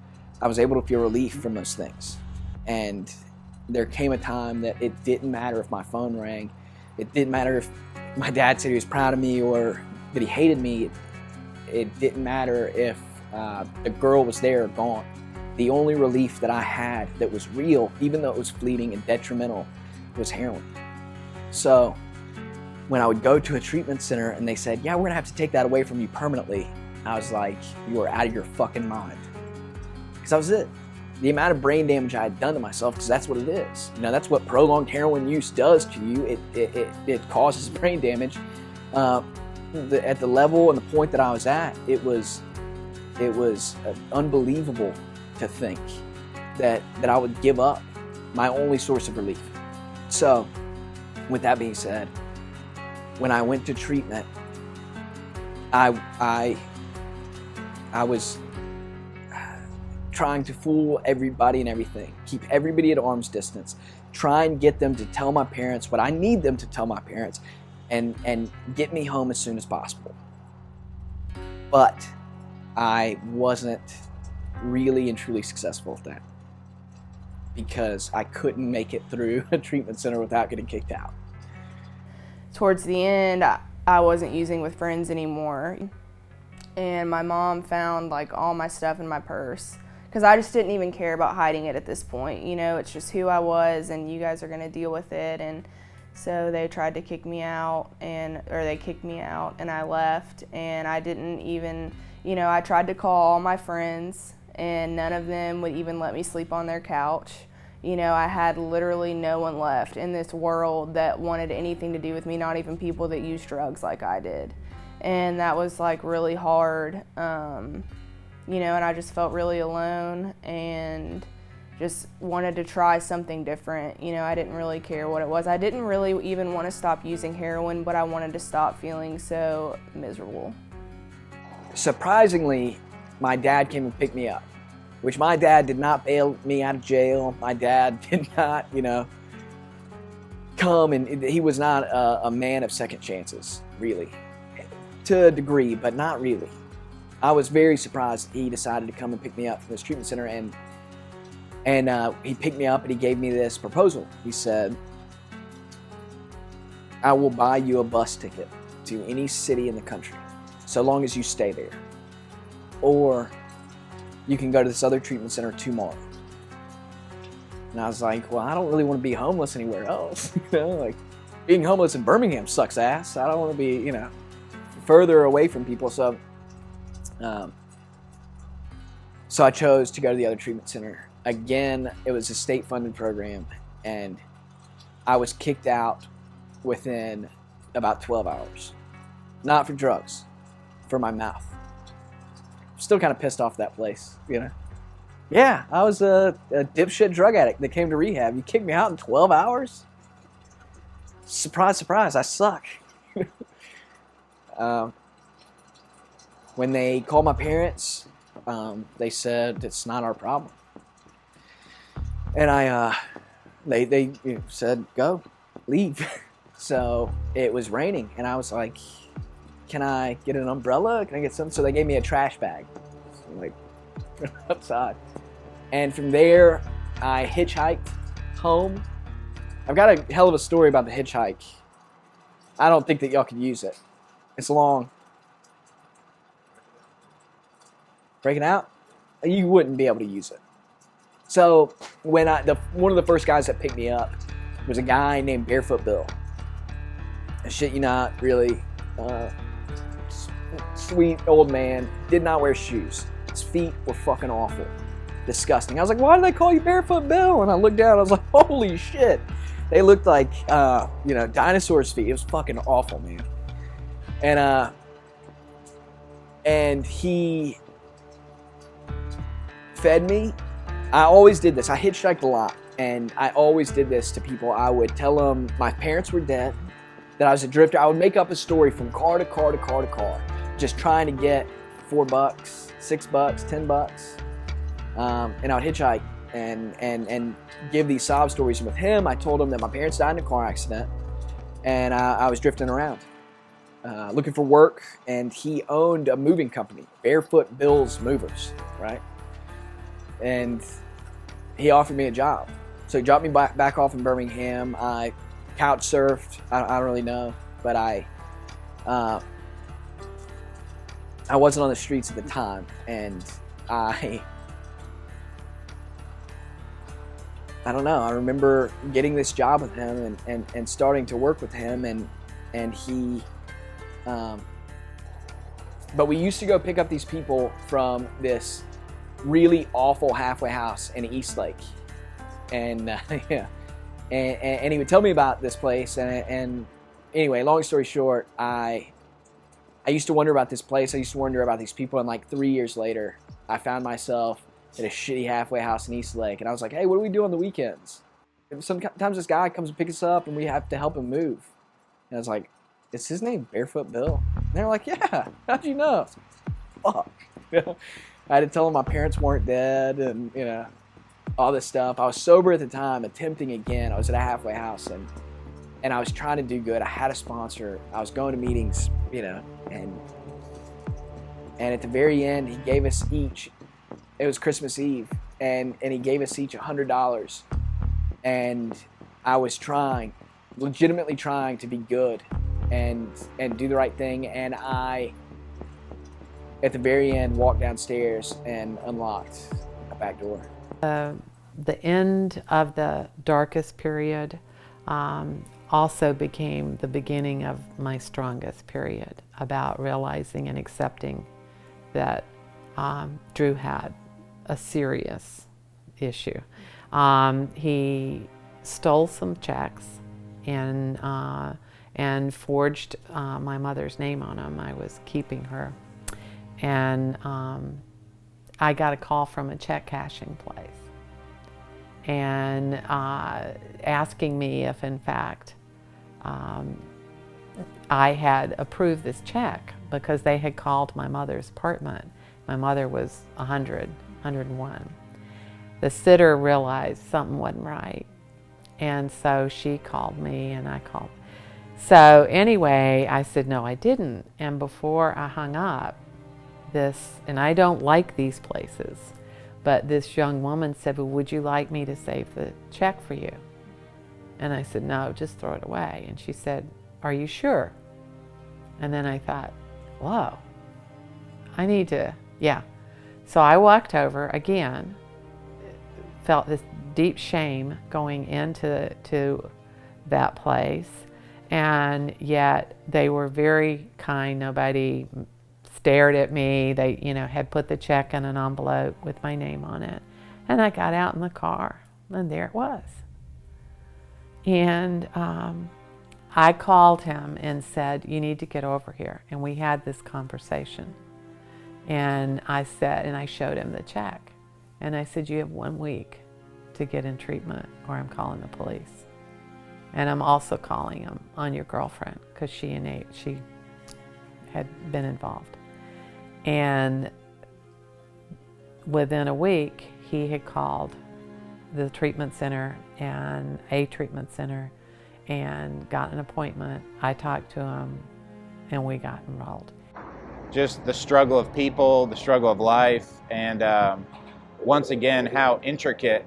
I was able to feel relief from those things. And there came a time that it didn't matter if my phone rang. It didn't matter if my dad said he was proud of me or that he hated me. It didn't matter if the girl was there or gone. The only relief that I had that was real, even though it was fleeting and detrimental, was heroin. So when I would go to a treatment center and they said, yeah, we're gonna have to take that away from you permanently, I was like, you are out of your fucking mind. Because that was it. The amount of brain damage I had done to myself, because that's what it is. You know, that's what prolonged heroin use does to you. It causes brain damage. At the level and the point that I was at, it was unbelievable to think that I would give up my only source of relief. So, with that being said, when I went to treatment, I was trying to fool everybody and everything, keep everybody at arm's distance, try and get them to tell my parents what I need them to tell my parents, and get me home as soon as possible. But I wasn't really and truly successful at that because I couldn't make it through a treatment center without getting kicked out. Towards the end, I wasn't using with friends anymore. And my mom found like all my stuff in my purse because I just didn't even care about hiding it at this point. You know, it's just who I was and you guys are gonna deal with it. And so they tried to kick me out they kicked me out and I left, and I didn't even, you know, I tried to call all my friends and none of them would even let me sleep on their couch. You know, I had literally no one left in this world that wanted anything to do with me, not even people that use drugs like I did. And that was like really hard, you know, and I just felt really alone and just wanted to try something different. You know, I didn't really care what it was. I didn't really even want to stop using heroin, but I wanted to stop feeling so miserable. Surprisingly, my dad came and picked me up, which my dad did not bail me out of jail. My dad did not, you know, come, and he was not a man of second chances, really. To a degree, but not really. I was very surprised he decided to come and pick me up from this treatment center, and he picked me up and he gave me this proposal. He said, I will buy you a bus ticket to any city in the country so long as you stay there. Or you can go to this other treatment center tomorrow. And I was like, well, I don't really want to be homeless anywhere else. You know, like being homeless in Birmingham sucks ass. I don't want to be, you know, further away from people. So I chose to go to the other treatment center. Again, it was a state-funded program, and I was kicked out within about 12 hours. Not for drugs, for my mouth. Still kind of pissed off that place, you know? Yeah, I was a dipshit drug addict that came to rehab. You kicked me out in 12 hours? Surprise, surprise, I suck. When they called my parents, they said, it's not our problem. And they you know, said, go, leave. So it was raining, and I was like, can I get an umbrella? Can I get something? So they gave me a trash bag, so like outside. And from there, I hitchhiked home. I've got a hell of a story about the hitchhike. I don't think that y'all could use it. It's long. Breaking out? You wouldn't be able to use it. So when one of the first guys that picked me up was a guy named Barefoot Bill. I shit you not, really. sweet old man, did not wear shoes. His feet were fucking awful. Disgusting. I was like, why do they call you Barefoot Bill? And I looked down, I was like, holy shit. They looked like, dinosaurs' feet. It was fucking awful, man. And he fed me. I always did this. I hitchhiked a lot, and I always did this to people. I would tell them my parents were dead, that I was a drifter. I would make up a story from car to car to car to car, just trying to get $4, $6, $10. And I would hitchhike and give these sob stories. And with him, I told him that my parents died in a car accident, and I was drifting around looking for work, and he owned a moving company, Barefoot Bill's Movers, right? And he offered me a job. So he dropped me back off in Birmingham. I couch surfed. I don't really know, but I wasn't on the streets at the time, and I don't know. I remember getting this job with him and starting to work with him, and he. But we used to go pick up these people from this really awful halfway house in Eastlake, and yeah, and he would tell me about this place, and anyway, long story short, I used to wonder about this place. I used to wonder about these people, and like 3 years later, I found myself at a shitty halfway house in Eastlake, and I was like, hey, what do we do on the weekends? And sometimes this guy comes and picks us up, and we have to help him move. And I was like, is his name Barefoot Bill? And they're like, yeah, how'd you know? Fuck. I had to tell them my parents weren't dead, and all this stuff. I was sober at the time, attempting again. I was at a halfway house, and I was trying to do good. I had a sponsor. I was going to meetings, and at the very end, he gave us each, it was Christmas Eve, and he gave us each $100. And I was legitimately trying to be good and do the right thing. And I, at the very end, walked downstairs and unlocked a back door. The end of the darkest period also became the beginning of my strongest period, about realizing and accepting that Drew had a serious issue. He stole some checks and forged my mother's name on them. I was keeping her. And I got a call from a check cashing place, and asking me if in fact I had approved this check, because they had called my mother's apartment. My mother was 101. The sitter realized something wasn't right, and so she called me and I called. So anyway, I said, no, I didn't. And before I hung up, and I don't like these places, but this young woman said, well, would you like me to save the check for you? And I said, no, just throw it away. And she said, are you sure? And then I thought, whoa, I need to, yeah. So I walked over again, felt this deep shame going into that place, and yet they were very kind. Nobody stared at me. They, had put the check in an envelope with my name on it. And I got out in the car, and there it was. And I called him and said, you need to get over here. And we had this conversation. And I showed him the check. And I said, you have 1 week to get in treatment, or I'm calling the police. And I'm also calling him on your girlfriend, because she had been involved. And within a week, he had called the treatment center and a treatment center and got an appointment. I talked to him, and we got enrolled. Just the struggle of people, the struggle of life, and once again, how intricate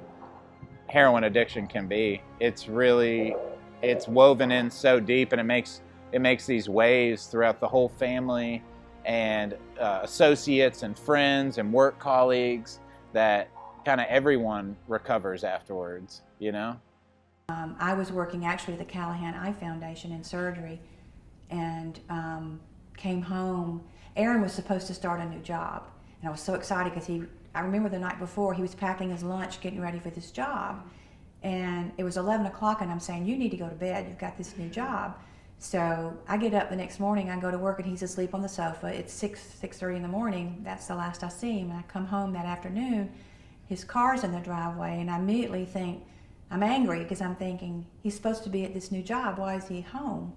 heroin addiction can be. It's woven in so deep, and it makes these waves throughout the whole family, and associates and friends and work colleagues, that kind of everyone recovers afterwards, I was working actually at the Callahan Eye Foundation in surgery, and came home. Aaron was supposed to start a new job, and I was so excited because I remember the night before he was packing his lunch, getting ready for this job, and it was 11 o'clock, and I'm saying, you need to go to bed, you've got this new job. So I get up the next morning, I go to work, and he's asleep on the sofa. It's 6:30 in the morning. That's the last I see him. And I come home that afternoon, his car's in the driveway, and I immediately think, I'm angry because I'm thinking, he's supposed to be at this new job, why is he home?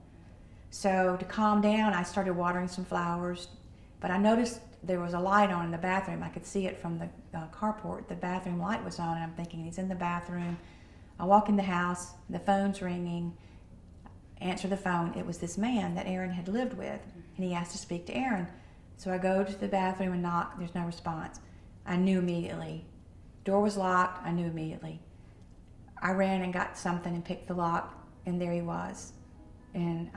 So to calm down, I started watering some flowers, but I noticed there was a light on in the bathroom. I could see it from the carport. The bathroom light was on, and I'm thinking, he's in the bathroom. I walk in the house, the phone's ringing, answer the phone. It was this man that Aaron had lived with, and he asked to speak to Aaron. So I go to the bathroom and knock, there's no response. I knew immediately. Door was locked, I knew immediately. I ran and got something and picked the lock, and there he was. And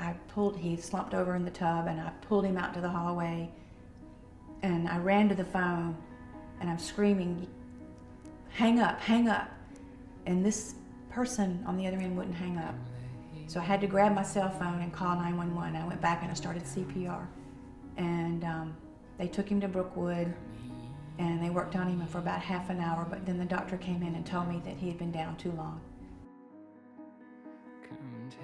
he slumped over in the tub, and I pulled him out to the hallway, and I ran to the phone, and I'm screaming, hang up, hang up. And this person on the other end wouldn't hang up. So I had to grab my cell phone and call 911. I went back and I started CPR. And they took him to Brookwood, and they worked on him for about half an hour, but then the doctor came in and told me that he had been down too long. Come take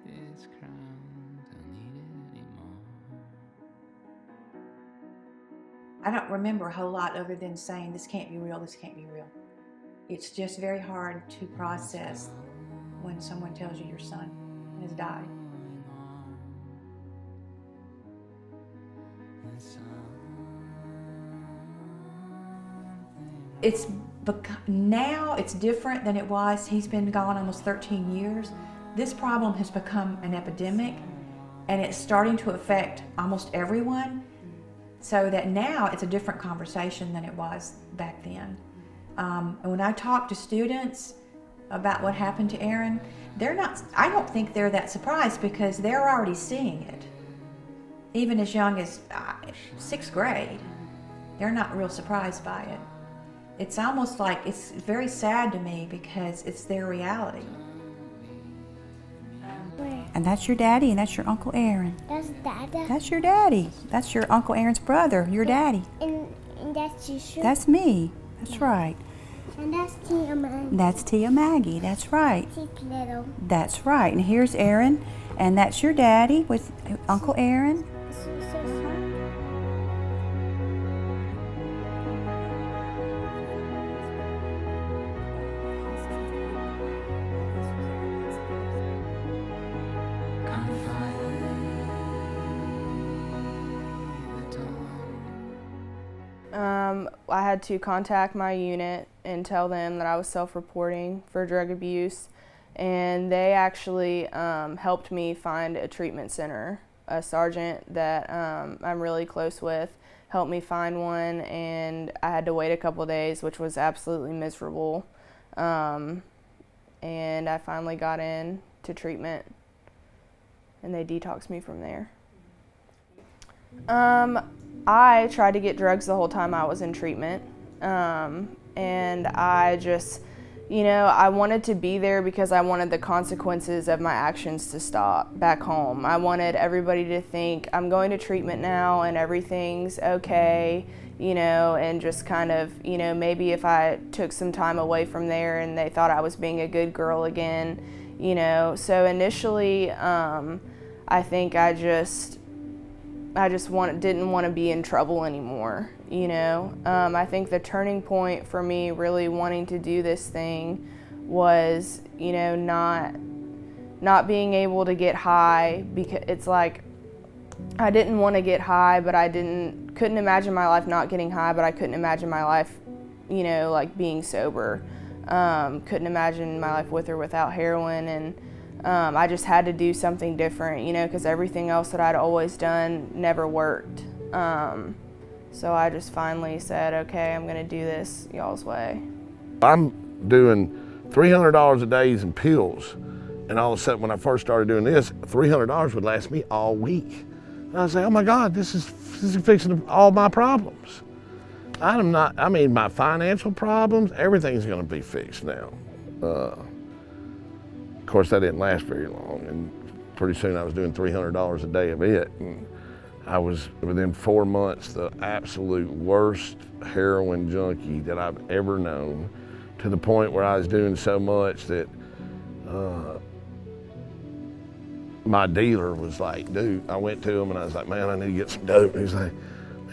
this crown, don't need it anymore. I don't remember a whole lot other than saying, this can't be real, this can't be real. It's just very hard to process when someone tells you your son has died. Now it's different than it was. He's been gone almost 13 years. This problem has become an epidemic, and it's starting to affect almost everyone, so that now it's a different conversation than it was back then. And when I talk to students about what happened to Aaron, I don't think they're that surprised, because they're already seeing it. Even as young as 6th grade, they're not real surprised by it. It's almost like, it's very sad to me because it's their reality. And that's your daddy, and that's your Uncle Aaron. That's Dada. That's your daddy. That's your Uncle Aaron's brother, your daddy. And that's you. That's me. That's right. And that's Tia Maggie. That's Tia Maggie. That's right. She's little. That's right. And here's Aaron, and that's your daddy with Uncle Aaron. She's so fun. I had to contact my unit and tell them that I was self-reporting for drug abuse, and they actually helped me find a treatment center. A sergeant that I'm really close with helped me find one, and I had to wait a couple days, which was absolutely miserable. And I finally got in to treatment, and they detoxed me from there. I tried to get drugs the whole time I was in treatment, and I just, I wanted to be there because I wanted the consequences of my actions to stop back home. I wanted everybody to think, I'm going to treatment now and everything's okay, and just kind of, maybe if I took some time away from there and they thought I was being a good girl again, So initially, I think I just didn't want to be in trouble anymore, I think the turning point for me really wanting to do this thing was, not being able to get high, because it's like I didn't want to get high, but couldn't imagine my life not getting high, but I couldn't imagine my life, like being sober. Couldn't imagine my life with or without heroin, and I just had to do something different, because everything else that I'd always done never worked. So I just finally said, okay, I'm gonna do this y'all's way. I'm doing $300 a day in pills, and all of a sudden when I first started doing this, $300 would last me all week. And I was like, oh my God, this is fixing all my problems. My financial problems, everything's gonna be fixed now. Of course, that didn't last very long, and pretty soon I was doing $300 a day of it. And I was, within 4 months, the absolute worst heroin junkie that I've ever known, to the point where I was doing so much that my dealer was like, dude, I went to him and I was like, man, I need to get some dope. And he's like,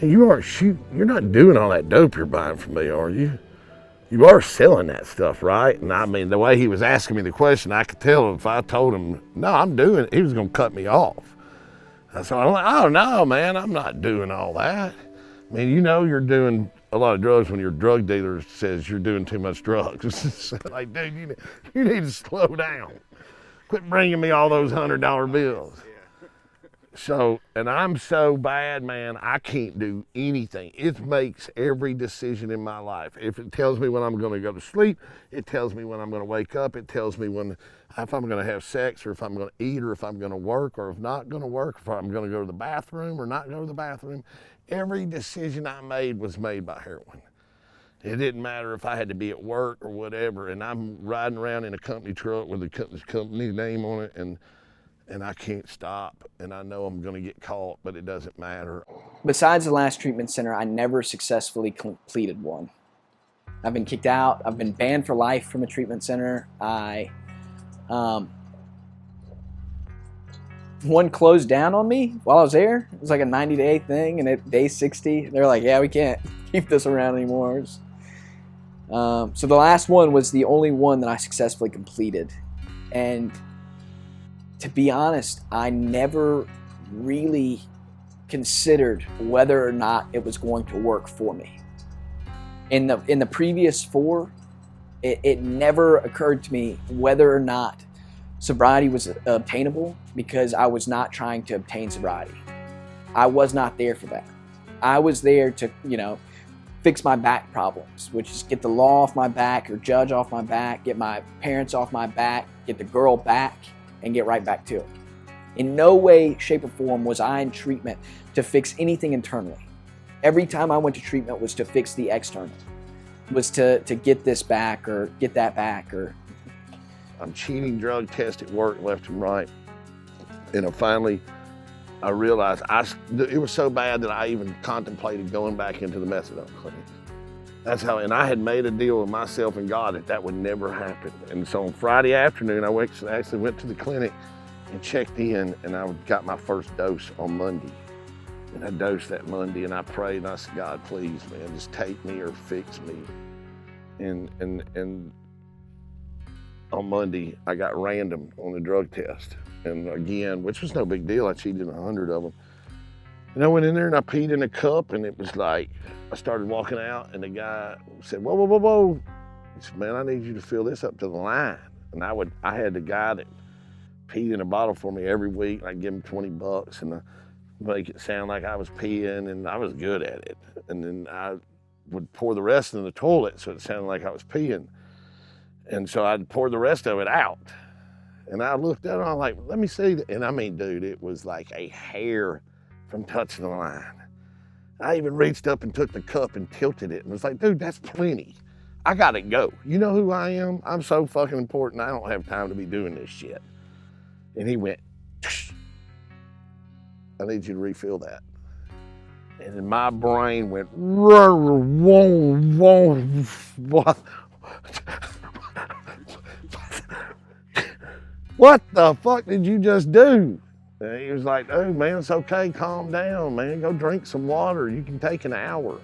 man, you're not doing all that dope you're buying from me, are you? You are selling that stuff, right? And I mean, the way he was asking me the question, I could tell if I told him, no, I'm doing it, he was gonna cut me off. So I'm like, oh no, man, I'm not doing all that. I mean, you know you're doing a lot of drugs when your drug dealer says you're doing too much drugs. It's like, dude, you need to slow down. Quit bringing me all those $100 bills. So, and I'm so bad, man, I can't do anything. It makes every decision in my life. If it tells me when I'm gonna go to sleep, it tells me when I'm gonna wake up, it tells me if I'm gonna have sex, or if I'm gonna eat, or if I'm gonna work, or if not gonna work, if I'm gonna go to the bathroom or not go to the bathroom. Every decision I made was made by heroin. It didn't matter if I had to be at work or whatever, and I'm riding around in a company truck with the company name on it, and I can't stop, and I know I'm gonna get caught, but it doesn't matter. Besides the last treatment center, I never successfully completed one. I've been kicked out. I've been banned for life from a treatment center. One closed down on me while I was there. It was like a 90-day thing, and at day 60, they're like, yeah, we can't keep this around anymore. So the last one was the only one that I successfully completed. And to be honest, I never really considered whether or not it was going to work for me. In the previous 4, it never occurred to me whether or not sobriety was obtainable, because I was not trying to obtain sobriety. I was not there for that. I was there to, fix my back problems, which is get the law off my back or judge off my back, get my parents off my back, get the girl back, and get right back to it. In no way, shape, or form was I in treatment to fix anything internally. Every time I went to treatment was to fix the external, was to get this back or get that back. Or I'm cheating drug tests at work left and right. And I realized it was so bad that I even contemplated going back into the methadone clinic. That's how, and I had made a deal with myself and God that would never happen. And so on Friday afternoon, I actually went to the clinic and checked in, and I got my first dose on Monday. And I dosed that Monday, and I prayed, and I said, God, please, man, just take me or fix me. And on Monday, I got random on the drug test. And again, which was no big deal, I cheated 100 of them. And I went in there and I peed in a cup, and it was like, I started walking out, and the guy said, whoa, whoa, whoa, whoa. He said, man, I need you to fill this up to the line. And I had the guy that peed in a bottle for me every week. I'd give him $20 and make it sound like I was peeing, and I was good at it. And then I would pour the rest in the toilet so it sounded like I was peeing. And so I'd pour the rest of it out. And I looked at it, and I was like, let me see. And I mean, dude, it was like a hair from touching the line. I even reached up and took the cup and tilted it and was like, dude, that's plenty. I gotta go. You know who I am? I'm so fucking important, I don't have time to be doing this shit. And he went, tsh, I need you to refill that. And then my brain went, what the fuck did you just do? And he was like, oh man, it's okay, calm down, man. Go drink some water. You can take an hour.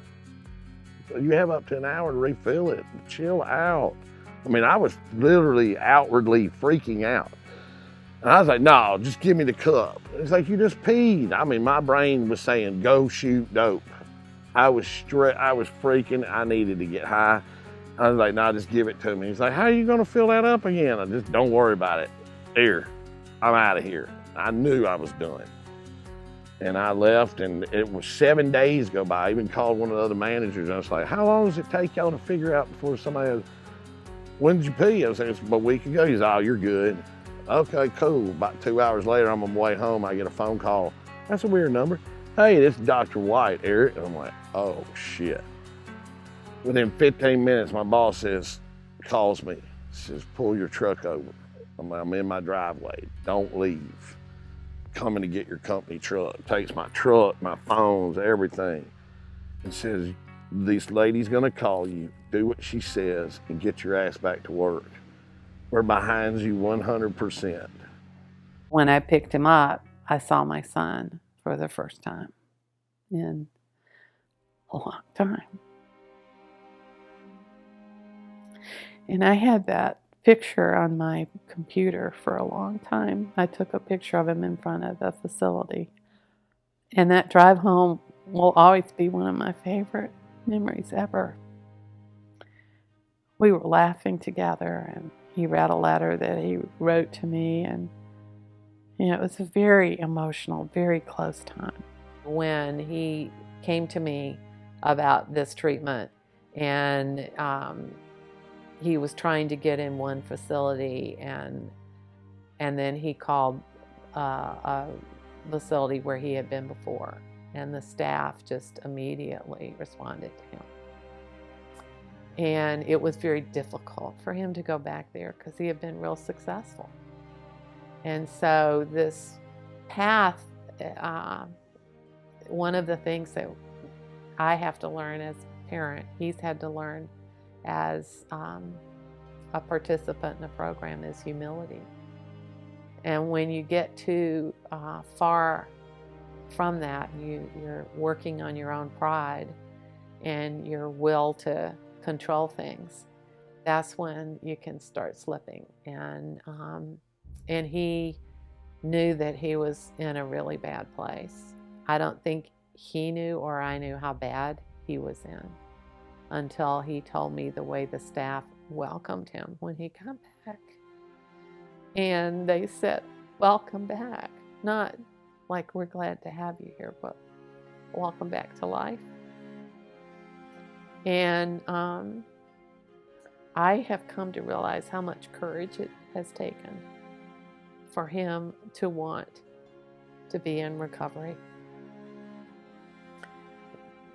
So you have up to an hour to refill it. Chill out. I mean, I was literally outwardly freaking out. And I was like, no, just give me the cup. It's like, you just peed. I mean, my brain was saying, go shoot dope. I was freaking, I needed to get high. I was like, no, just give it to me. He's like, how are you gonna fill that up again? I just, don't worry about it. Here, I'm out of here. I knew I was done. And I left, and it was 7 days go by. I even called one of the other managers, and I was like, how long does it take y'all to figure out before somebody else, when did you pee? I was like, it's about a week ago. He's like, oh, you're good. Okay, cool. About 2 hours later, I'm on my way home, I get a phone call. That's a weird number. Hey, this is Dr. White, Eric. And I'm like, oh shit. Within 15 minutes, my boss calls me, says, pull your truck over. I'm in my driveway, don't leave. coming to get your company truck. Takes my truck, my phones, everything, and says, this lady's gonna call you, do what she says, and get your ass back to work. We're behind you 100%. When I picked him up, I saw my son for the first time in a long time. And I had that picture on my computer for a long time. I took a picture of him in front of the facility. And that drive home will always be one of my favorite memories ever. We were laughing together, and he read a letter that he wrote to me, and it was a very emotional, very close time. When he came to me about this treatment, and he was trying to get in one facility, and then he called a facility where he had been before, and the staff just immediately responded to him. And it was very difficult for him to go back there because he had been real successful. And so this path, one of the things that I have to learn as a parent, he's had to learn as a participant in a program, is humility. And when you get too far from that, you're working on your own pride and your will to control things, that's when you can start slipping. And he knew that he was in a really bad place. I don't think he knew or I knew how bad he was in until he told me the way the staff welcomed him when he came back. And they said, welcome back. Not like, we're glad to have you here, but welcome back to life. And I have come to realize how much courage it has taken for him to want to be in recovery.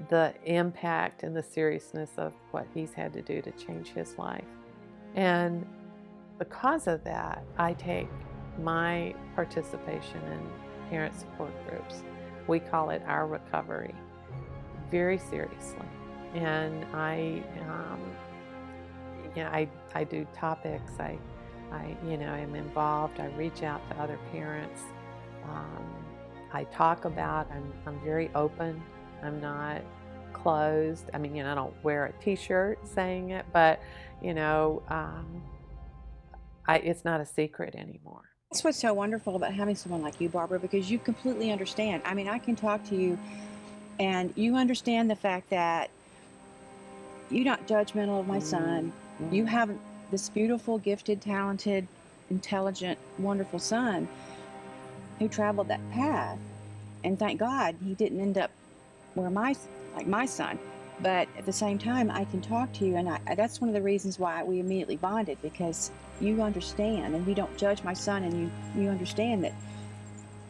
The impact and the seriousness of what he's had to do to change his life. And because of that, I take my participation in parent support groups, we call it Our Recovery, very seriously. And I do topics. I am involved. I reach out to other parents. I talk about. I'm very open. I'm not closed. I mean, I don't wear a T-shirt saying it, but it's not a secret anymore. That's what's so wonderful about having someone like you, Barbara, because you completely understand. I mean, I can talk to you, and you understand the fact that you're not judgmental of my son. You have this beautiful, gifted, talented, intelligent, wonderful son who traveled that path. And thank God he didn't end up like my son. But at the same time, I can talk to you, and that's one of the reasons why we immediately bonded, because you understand, and you don't judge my son, and you understand that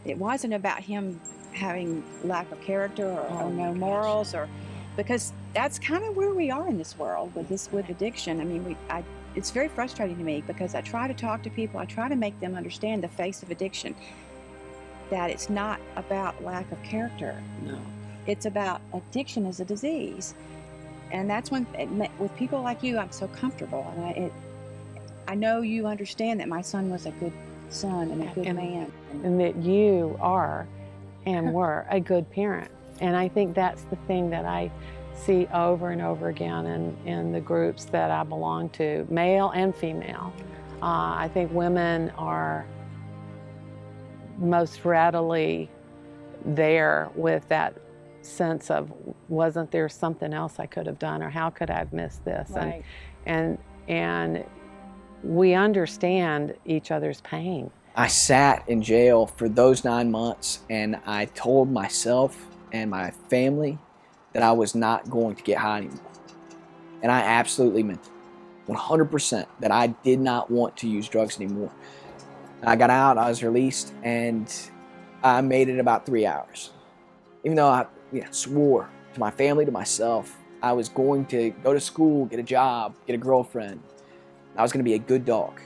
it wasn't about him having lack of character or no morals, or because that's kind of where we are in this world with addiction. I mean, it's very frustrating to me because I try to talk to people, I try to make them understand the face of addiction, that it's not about lack of character. No. It's about addiction as a disease. And that's when, with people like you, I'm so comfortable. And I know you understand that my son was a good son and a good man. And that you are and were a good parent. And I think that's the thing that I see over and over again in the groups that I belong to, male and female. I think women are most readily there with that sense of, wasn't there something else I could have done, or how could I have missed this? Right. And we understand each other's pain. I sat in jail for those 9 months, and I told myself and my family that I was not going to get high anymore. And I absolutely meant it, 100%, that I did not want to use drugs anymore. I got out, I was released, and I made it about 3 hours. Even though I swore to my family, to myself, I was going to go to school, get a job, get a girlfriend. I was going to be a good dog.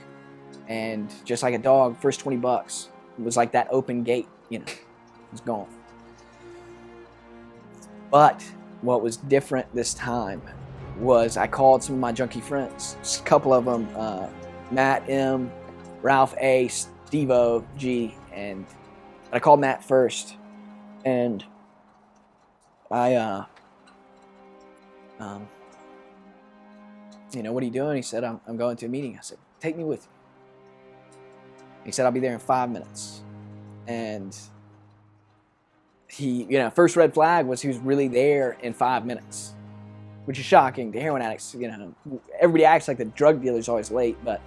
And just like a dog, first $20 was like that open gate. was gone. But what was different this time was I called some of my junkie friends, just a couple of them, Matt M, Ralph A, Steve-O G, and I called Matt first, and I, what are you doing? He said, I'm going to a meeting. I said, take me with you. He said, I'll be there in 5 minutes. And he, first red flag was he was really there in 5 minutes, which is shocking to heroin addicts. Everybody acts like the drug dealer's always late, but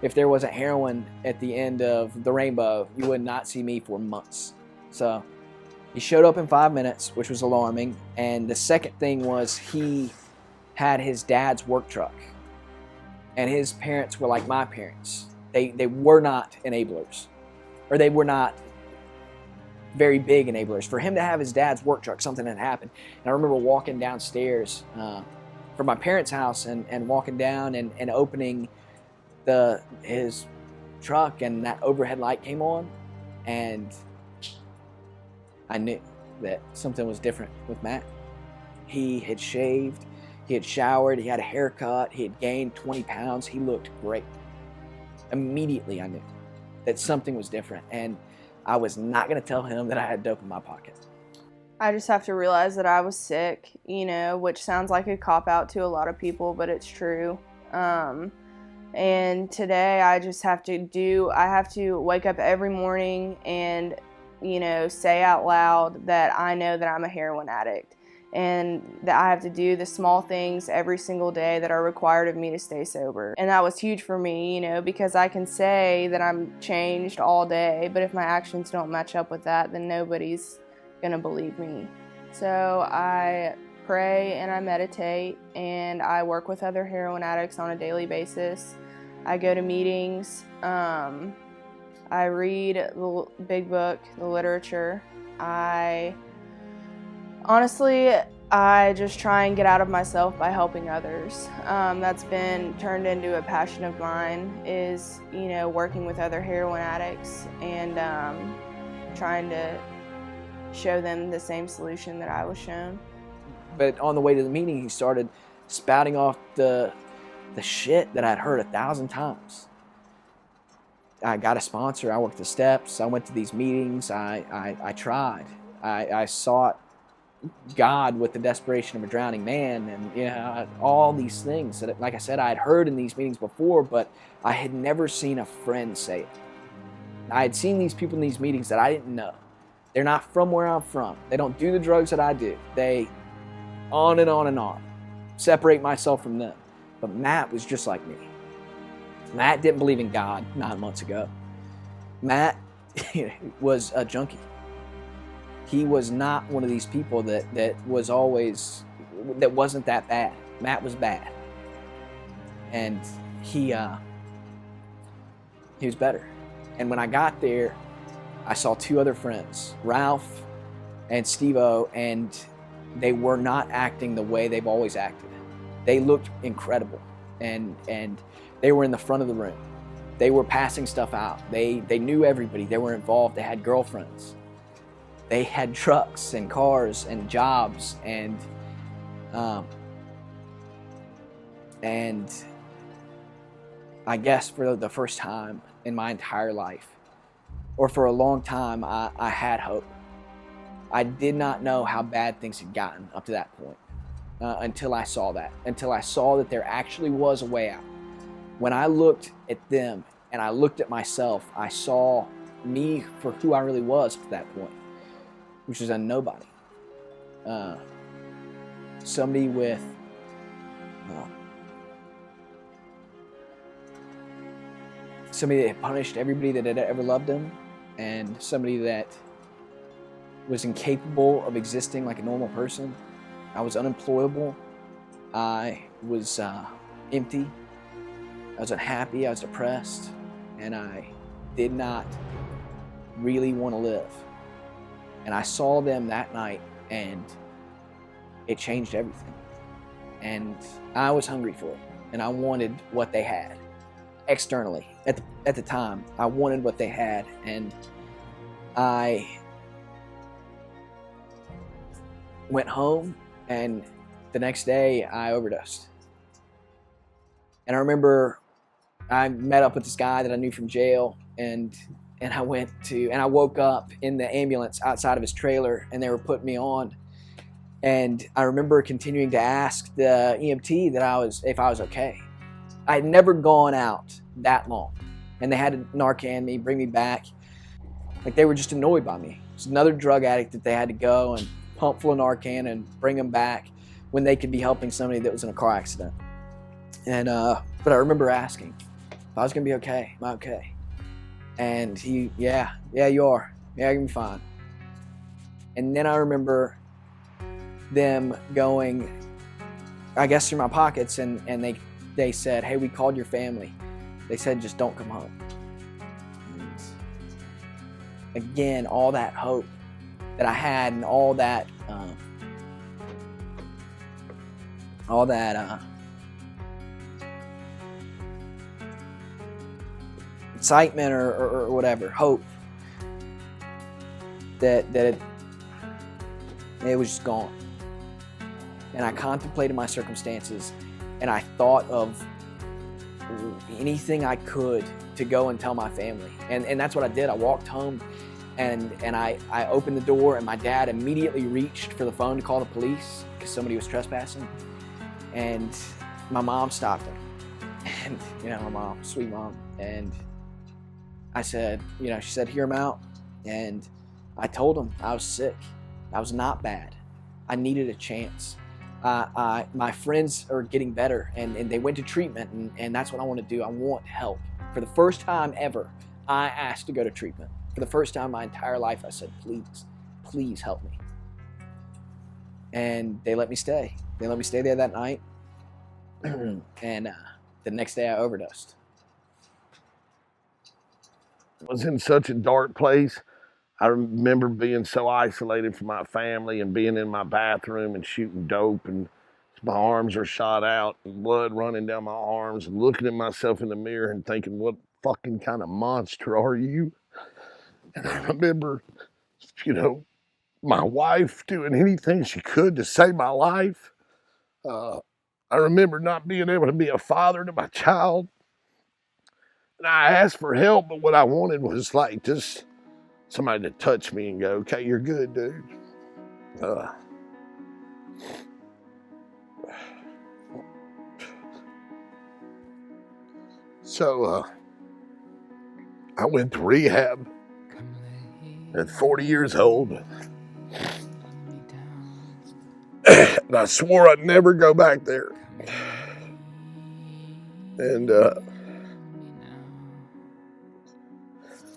if there wasn't heroin at the end of the rainbow, you would not see me for months. So he showed up in 5 minutes, which was alarming. And the second thing was he had his dad's work truck, and his parents were like my parents. They were not enablers, or they were not very big enablers. For him to have his dad's work truck, something had happened. And I remember walking downstairs from my parents' house and walking down and opening his truck, and that overhead light came on, and I knew that something was different with Matt. He had shaved, he had showered, he had a haircut, he had gained 20 pounds. He looked great. Immediately I knew that something was different, and I was not going to tell him that I had dope in my pocket. I just have to realize that I was sick, which sounds like a cop-out to a lot of people, but it's true. And today I just have to wake up every morning and, say out loud that I know that I'm a heroin addict, and that I have to do the small things every single day that are required of me to stay sober. And that was huge for me, because I can say that I'm changed all day, but if my actions don't match up with that, then nobody's gonna believe me. So I pray and I meditate, and I work with other heroin addicts on a daily basis. I go to meetings, I read the big book, the literature. I just try and get out of myself by helping others. That's been turned into a passion of mine, is, working with other heroin addicts and trying to show them the same solution that I was shown. But on the way to the meeting, he started spouting off the shit that I'd heard 1,000 times. I got a sponsor, I worked the steps, I went to these meetings, I tried. I sought God with the desperation of a drowning man, and all these things that, like I said, I had heard in these meetings before, but I had never seen a friend say it. I had seen these people in these meetings that I didn't know. They're not from where I'm from. They don't do the drugs that I do. They on and on and on. Separate myself from them. But Matt was just like me. Matt didn't believe in God 9 months ago. Matt was a junkie. He was not one of these people that wasn't that bad. Matt was bad. And he was better. And when I got there, I saw two other friends, Ralph and Steve-O, and they were not acting the way they've always acted. They looked incredible, and they were in the front of the room. They were passing stuff out. They knew everybody. They were involved. They had girlfriends. They had trucks and cars and jobs, and I guess for the first time in my entire life, or for a long time, I had hope. I did not know how bad things had gotten up to that point until I saw that. Until I saw that there actually was a way out. When I looked at them and I looked at myself, I saw me for who I really was at that point, which was a nobody. Somebody with somebody that had punished everybody that had ever loved him, and somebody that was incapable of existing like a normal person. I was unemployable. I was empty. I was unhappy. I was depressed. And I did not really want to live. And I saw them that night, and it changed everything. And I was hungry for it. And I wanted what they had. Externally, at the time, I wanted what they had. And I went home, and the next day I overdosed. And I remember I met up with this guy that I knew from jail, and I woke up in the ambulance outside of his trailer, and they were putting me on. And I remember continuing to ask the EMT if I was okay. I had never gone out that long, and they had to Narcan me, bring me back. Like, they were just annoyed by me. It's another drug addict that they had to go and pump full of Narcan and bring them back when they could be helping somebody that was in a car accident. And but I remember asking if I was gonna be okay. Am I okay? And he, yeah, you are. Yeah, you're gonna be fine. And then I remember them going, I guess, through my pockets, and they said, hey, we called your family. They said, just don't come home. And again, all that hope that I had, and all that excitement or whatever, hope, that it was just gone. And I contemplated my circumstances, and I thought of anything I could to go and tell my family. And that's what I did. I walked home, and I opened the door, and my dad immediately reached for the phone to call the police because somebody was trespassing. And my mom stopped him. And, my mom, sweet mom. And I said, she said, hear him out. And I told him I was sick. I was not bad. I needed a chance. My friends are getting better, and they went to treatment, and that's what I want to do. I want help. For the first time ever, I asked to go to treatment. For the first time in my entire life, I said, please help me. And they let me stay. They let me stay there that night. And the next day I overdosed. I was in such a dark place. I remember being so isolated from my family and being in my bathroom and shooting dope, and my arms are shot out and blood running down my arms, and looking at myself in the mirror and thinking, what fucking kind of monster are you? And I remember, my wife doing anything she could to save my life. I remember not being able to be a father to my child. And I asked for help, but what I wanted was just somebody to touch me and go, okay, you're good, dude. So I went to rehab at 40 years old. And I swore I'd never go back there. And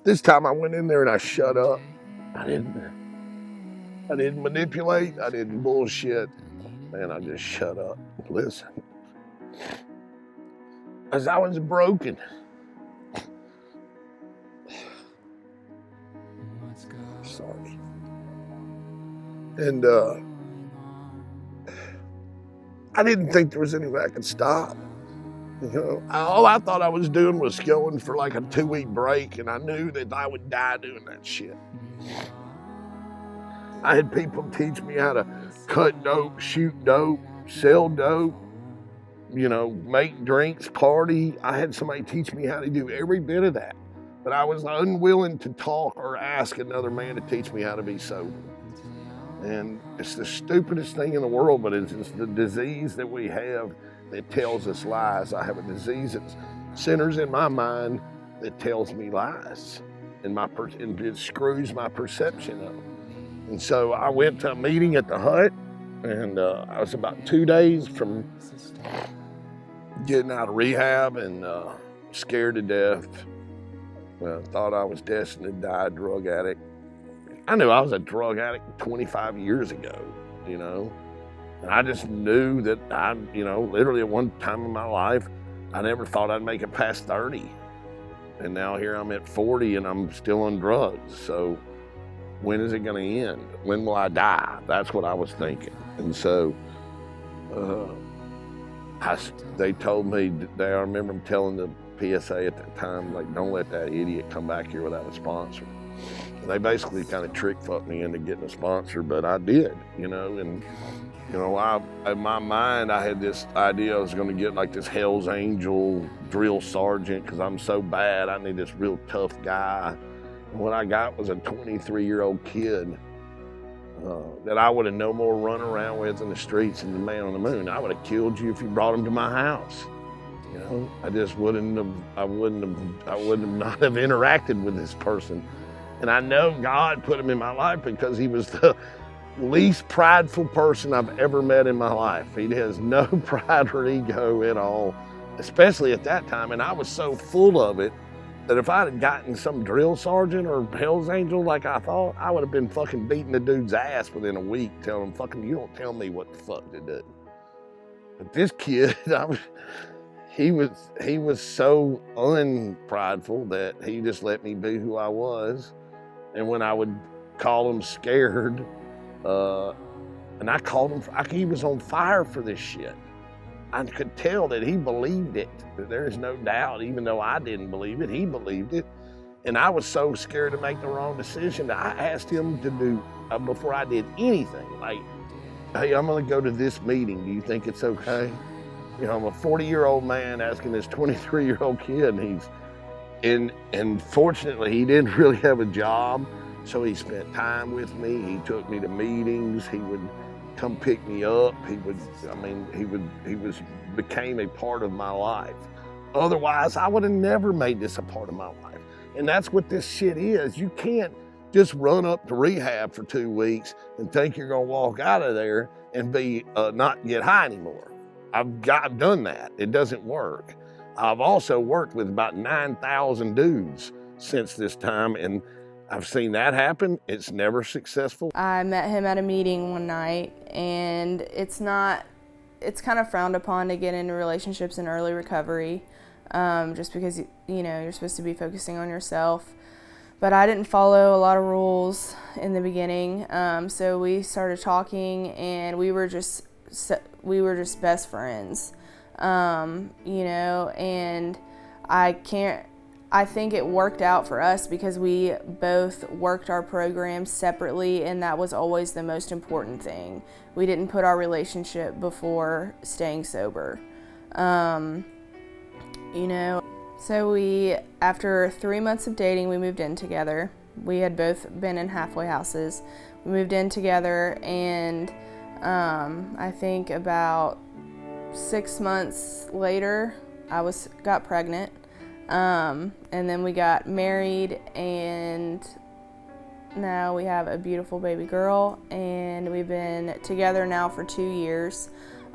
this time I went in there and I shut up. I didn't manipulate. I didn't bullshit. Man, I just shut up. Listen. As I was broken. Sorry. And I didn't think there was any way I could stop. All I thought I was doing was going for like a 2-week break, and I knew that I would die doing that shit. I had people teach me how to cut dope, shoot dope, sell dope, make drinks, party. I had somebody teach me how to do every bit of that. But I was unwilling to talk or ask another man to teach me how to be sober. And it's the stupidest thing in the world, but it's the disease that we have that tells us lies. I have a disease that centers in my mind that tells me lies, and it screws my perception up. And so I went to a meeting at the hut, and I was about 2 days from getting out of rehab, and scared to death. Thought I was destined to die a drug addict. I knew I was a drug addict 25 years ago, And I just knew that literally at one time in my life, I never thought I'd make it past 30. And now here I'm at 40 and I'm still on drugs. So when is it going to end? When will I die? That's what I was thinking. And so they told me, I remember them telling the PSA at that time, like, don't let that idiot come back here without a sponsor. And They basically kind of trick fucked me into getting a sponsor, but I did, you know, and you know, in my mind, I had this idea I was going to get like this Hell's Angel drill sergeant because I'm so bad. I need this real tough guy. And what I got was a 23-year-old kid that I would have no more run around with in the streets than the man on the moon. I would have killed you if you brought him to my house. You know, I just wouldn't have not have interacted with this person. And I know God put him in my life because he was the least prideful person I've ever met in my life. He has no pride or ego at all, especially at that time. And I was so full of it that if I'd have gotten some drill sergeant or Hell's Angel like I thought, I would have been fucking beating the dude's ass within a week, telling him, fucking, you don't tell me what the fuck to do. But this kid, he was so unprideful that he just let me be who I was. And when I would call him scared, and I called him, he was on fire for this shit. I could tell that he believed it. There is no doubt, even though I didn't believe it, he believed it. And I was so scared to make the wrong decision that I asked him to do, before I did anything, like, hey, I'm gonna go to this meeting. Do you think it's okay? You know, I'm a 40-year-old man asking this 23-year-old kid, and fortunately, he didn't really have a job. So he spent time with me. He took me to meetings. He would come pick me up. He became a part of my life. Otherwise, I would have never made this a part of my life. And that's what this shit is. You can't just run up to rehab for 2 weeks and think you're gonna walk out of there and be not get high anymore. I've done that. It doesn't work. I've also worked with about 9,000 dudes since this time, and I've seen that happen. It's never successful. I met him at a meeting one night, and it's kind of frowned upon to get into relationships in early recovery, just because, you know, you're supposed to be focusing on yourself. But I didn't follow a lot of rules in the beginning, so we started talking, and we were just best friends, you know, and I think it worked out for us because we both worked our programs separately, and that was always the most important thing. We didn't put our relationship before staying sober, you know. So after 3 months of dating, we moved in together. We had both been in halfway houses. We moved in together, and I think about 6 months later, I got pregnant. And then we got married, and now we have a beautiful baby girl, and we've been together now for 2 years.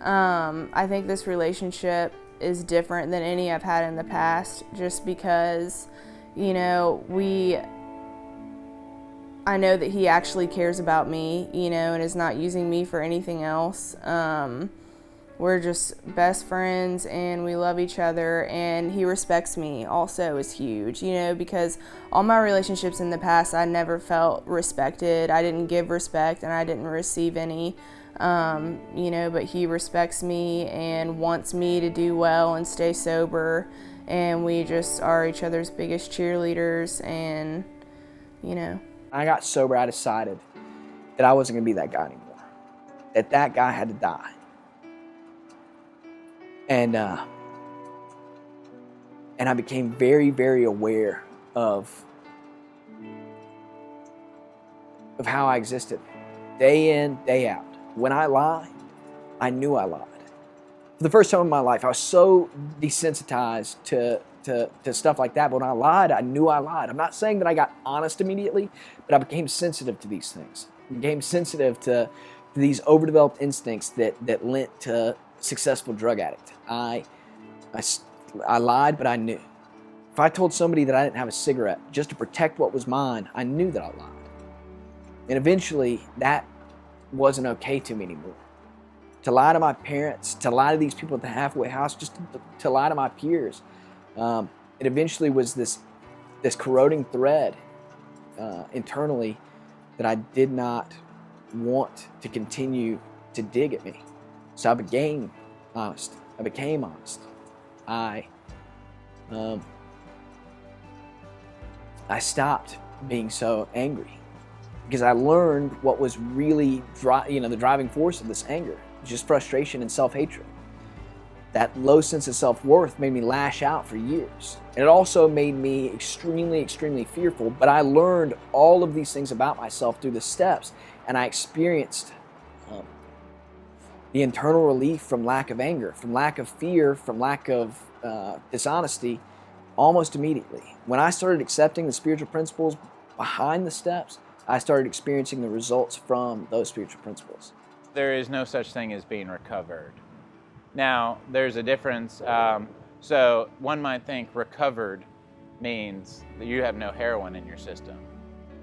I think this relationship is different than any I've had in the past, just because, you know, I know that he actually cares about me, you know, and is not using me for anything else. We're just best friends, and we love each other, and he respects me also is huge, you know, because all my relationships in the past, I never felt respected. I didn't give respect, and I didn't receive any, you know, but he respects me and wants me to do well and stay sober, and we just are each other's biggest cheerleaders, and, you know. When I got sober, I decided that I wasn't gonna be that guy anymore, that guy had to die. And I became very, very aware of how I existed, day in, day out. When I lied, I knew I lied. For the first time in my life, I was so desensitized to stuff like that. But when I lied, I knew I lied. I'm not saying that I got honest immediately, but I became sensitive to these things. I became sensitive to these overdeveloped instincts that lent to successful drug addict. I lied, but I knew. If I told somebody that I didn't have a cigarette just to protect what was mine, I knew that I lied. And eventually, that wasn't okay to me anymore. To lie to my parents, to lie to these people at the halfway house, just to lie to my peers. It eventually was this corroding thread internally that I did not want to continue to dig at me. So I became honest. I stopped being so angry, because I learned what was really the driving force of this anger, just frustration and self-hatred. That low sense of self-worth made me lash out for years. And it also made me extremely, extremely fearful, but I learned all of these things about myself through the steps, and I experienced the internal relief from lack of anger, from lack of fear, from lack of dishonesty, almost immediately. When I started accepting the spiritual principles behind the steps, I started experiencing the results from those spiritual principles. There is no such thing as being recovered. Now, there's a difference. So one might think recovered means that you have no heroin in your system.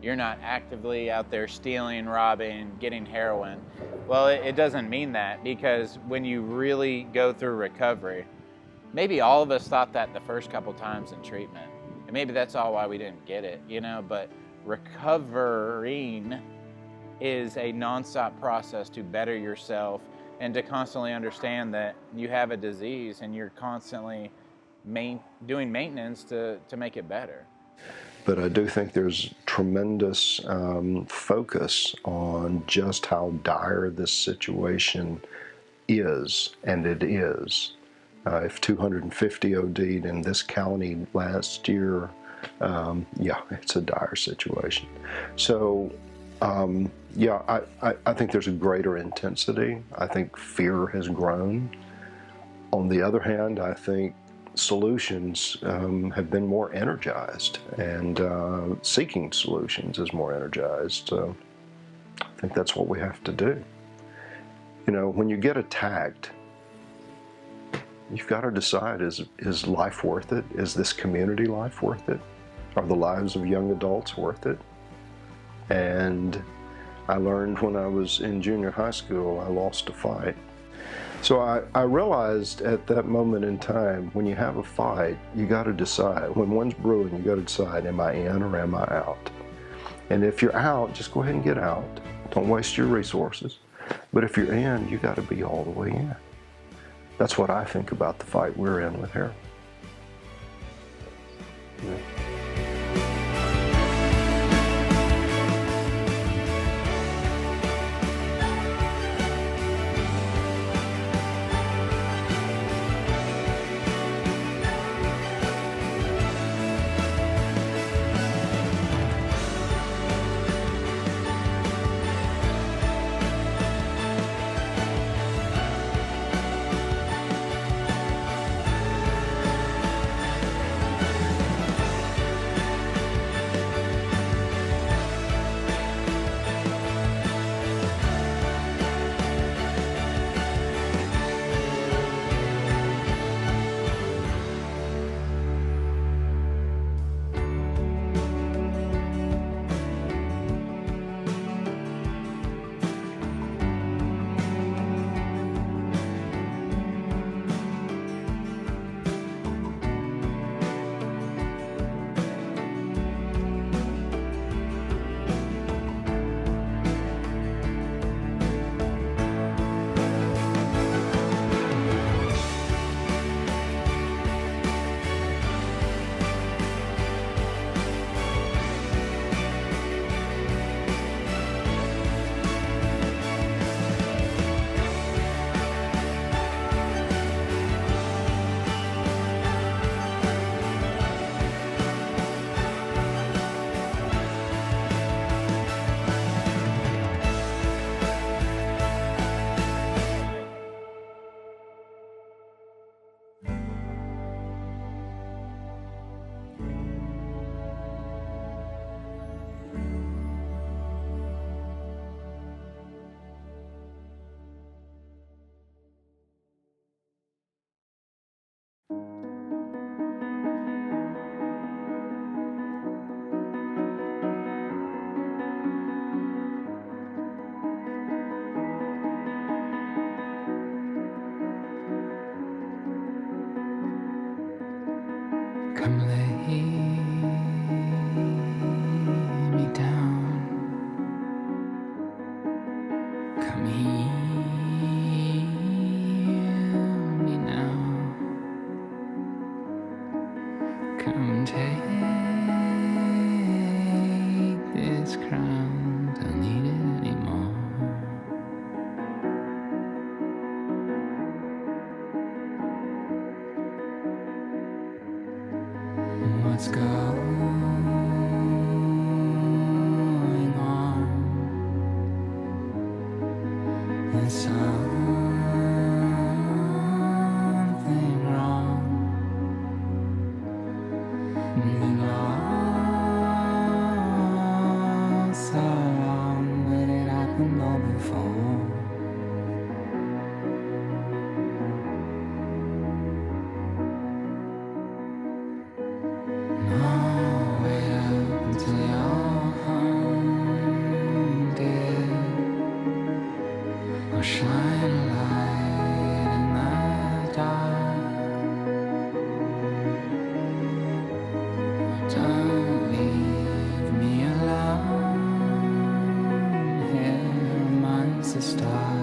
You're not actively out there stealing, robbing, getting heroin. Well, it doesn't mean that, because when you really go through recovery, maybe all of us thought that the first couple times in treatment, and maybe that's all why we didn't get it, but recovering is a nonstop process to better yourself and to constantly understand that you have a disease and you're constantly doing maintenance to make it better. But I do think there's tremendous focus on just how dire this situation is, and it is. If 250 OD'd in this county last year, it's a dire situation. So, I think there's a greater intensity. I think fear has grown. On the other hand, I think solutions have been more energized, and seeking solutions is more energized. So I think that's what we have to do. When you get attacked, you've got to decide, is life worth it? Is this community life worth it? Are the lives of young adults worth it? And I learned when I was in junior high school, I lost a fight. So I realized at that moment in time, when you have a fight, you got to decide. When one's brewing, you got to decide, am I in or am I out? And if you're out, just go ahead and get out. Don't waste your resources. But if you're in, you got to be all the way in. That's what I think about the fight we're in with heroin. Yeah. Come lay me down. Come heal me now. Come take There's something wrong. Been lost so long, but it happened all before. No, wait up until you're home, dear. Or shine a light in the dark. Don't leave me alone here amongst the stars.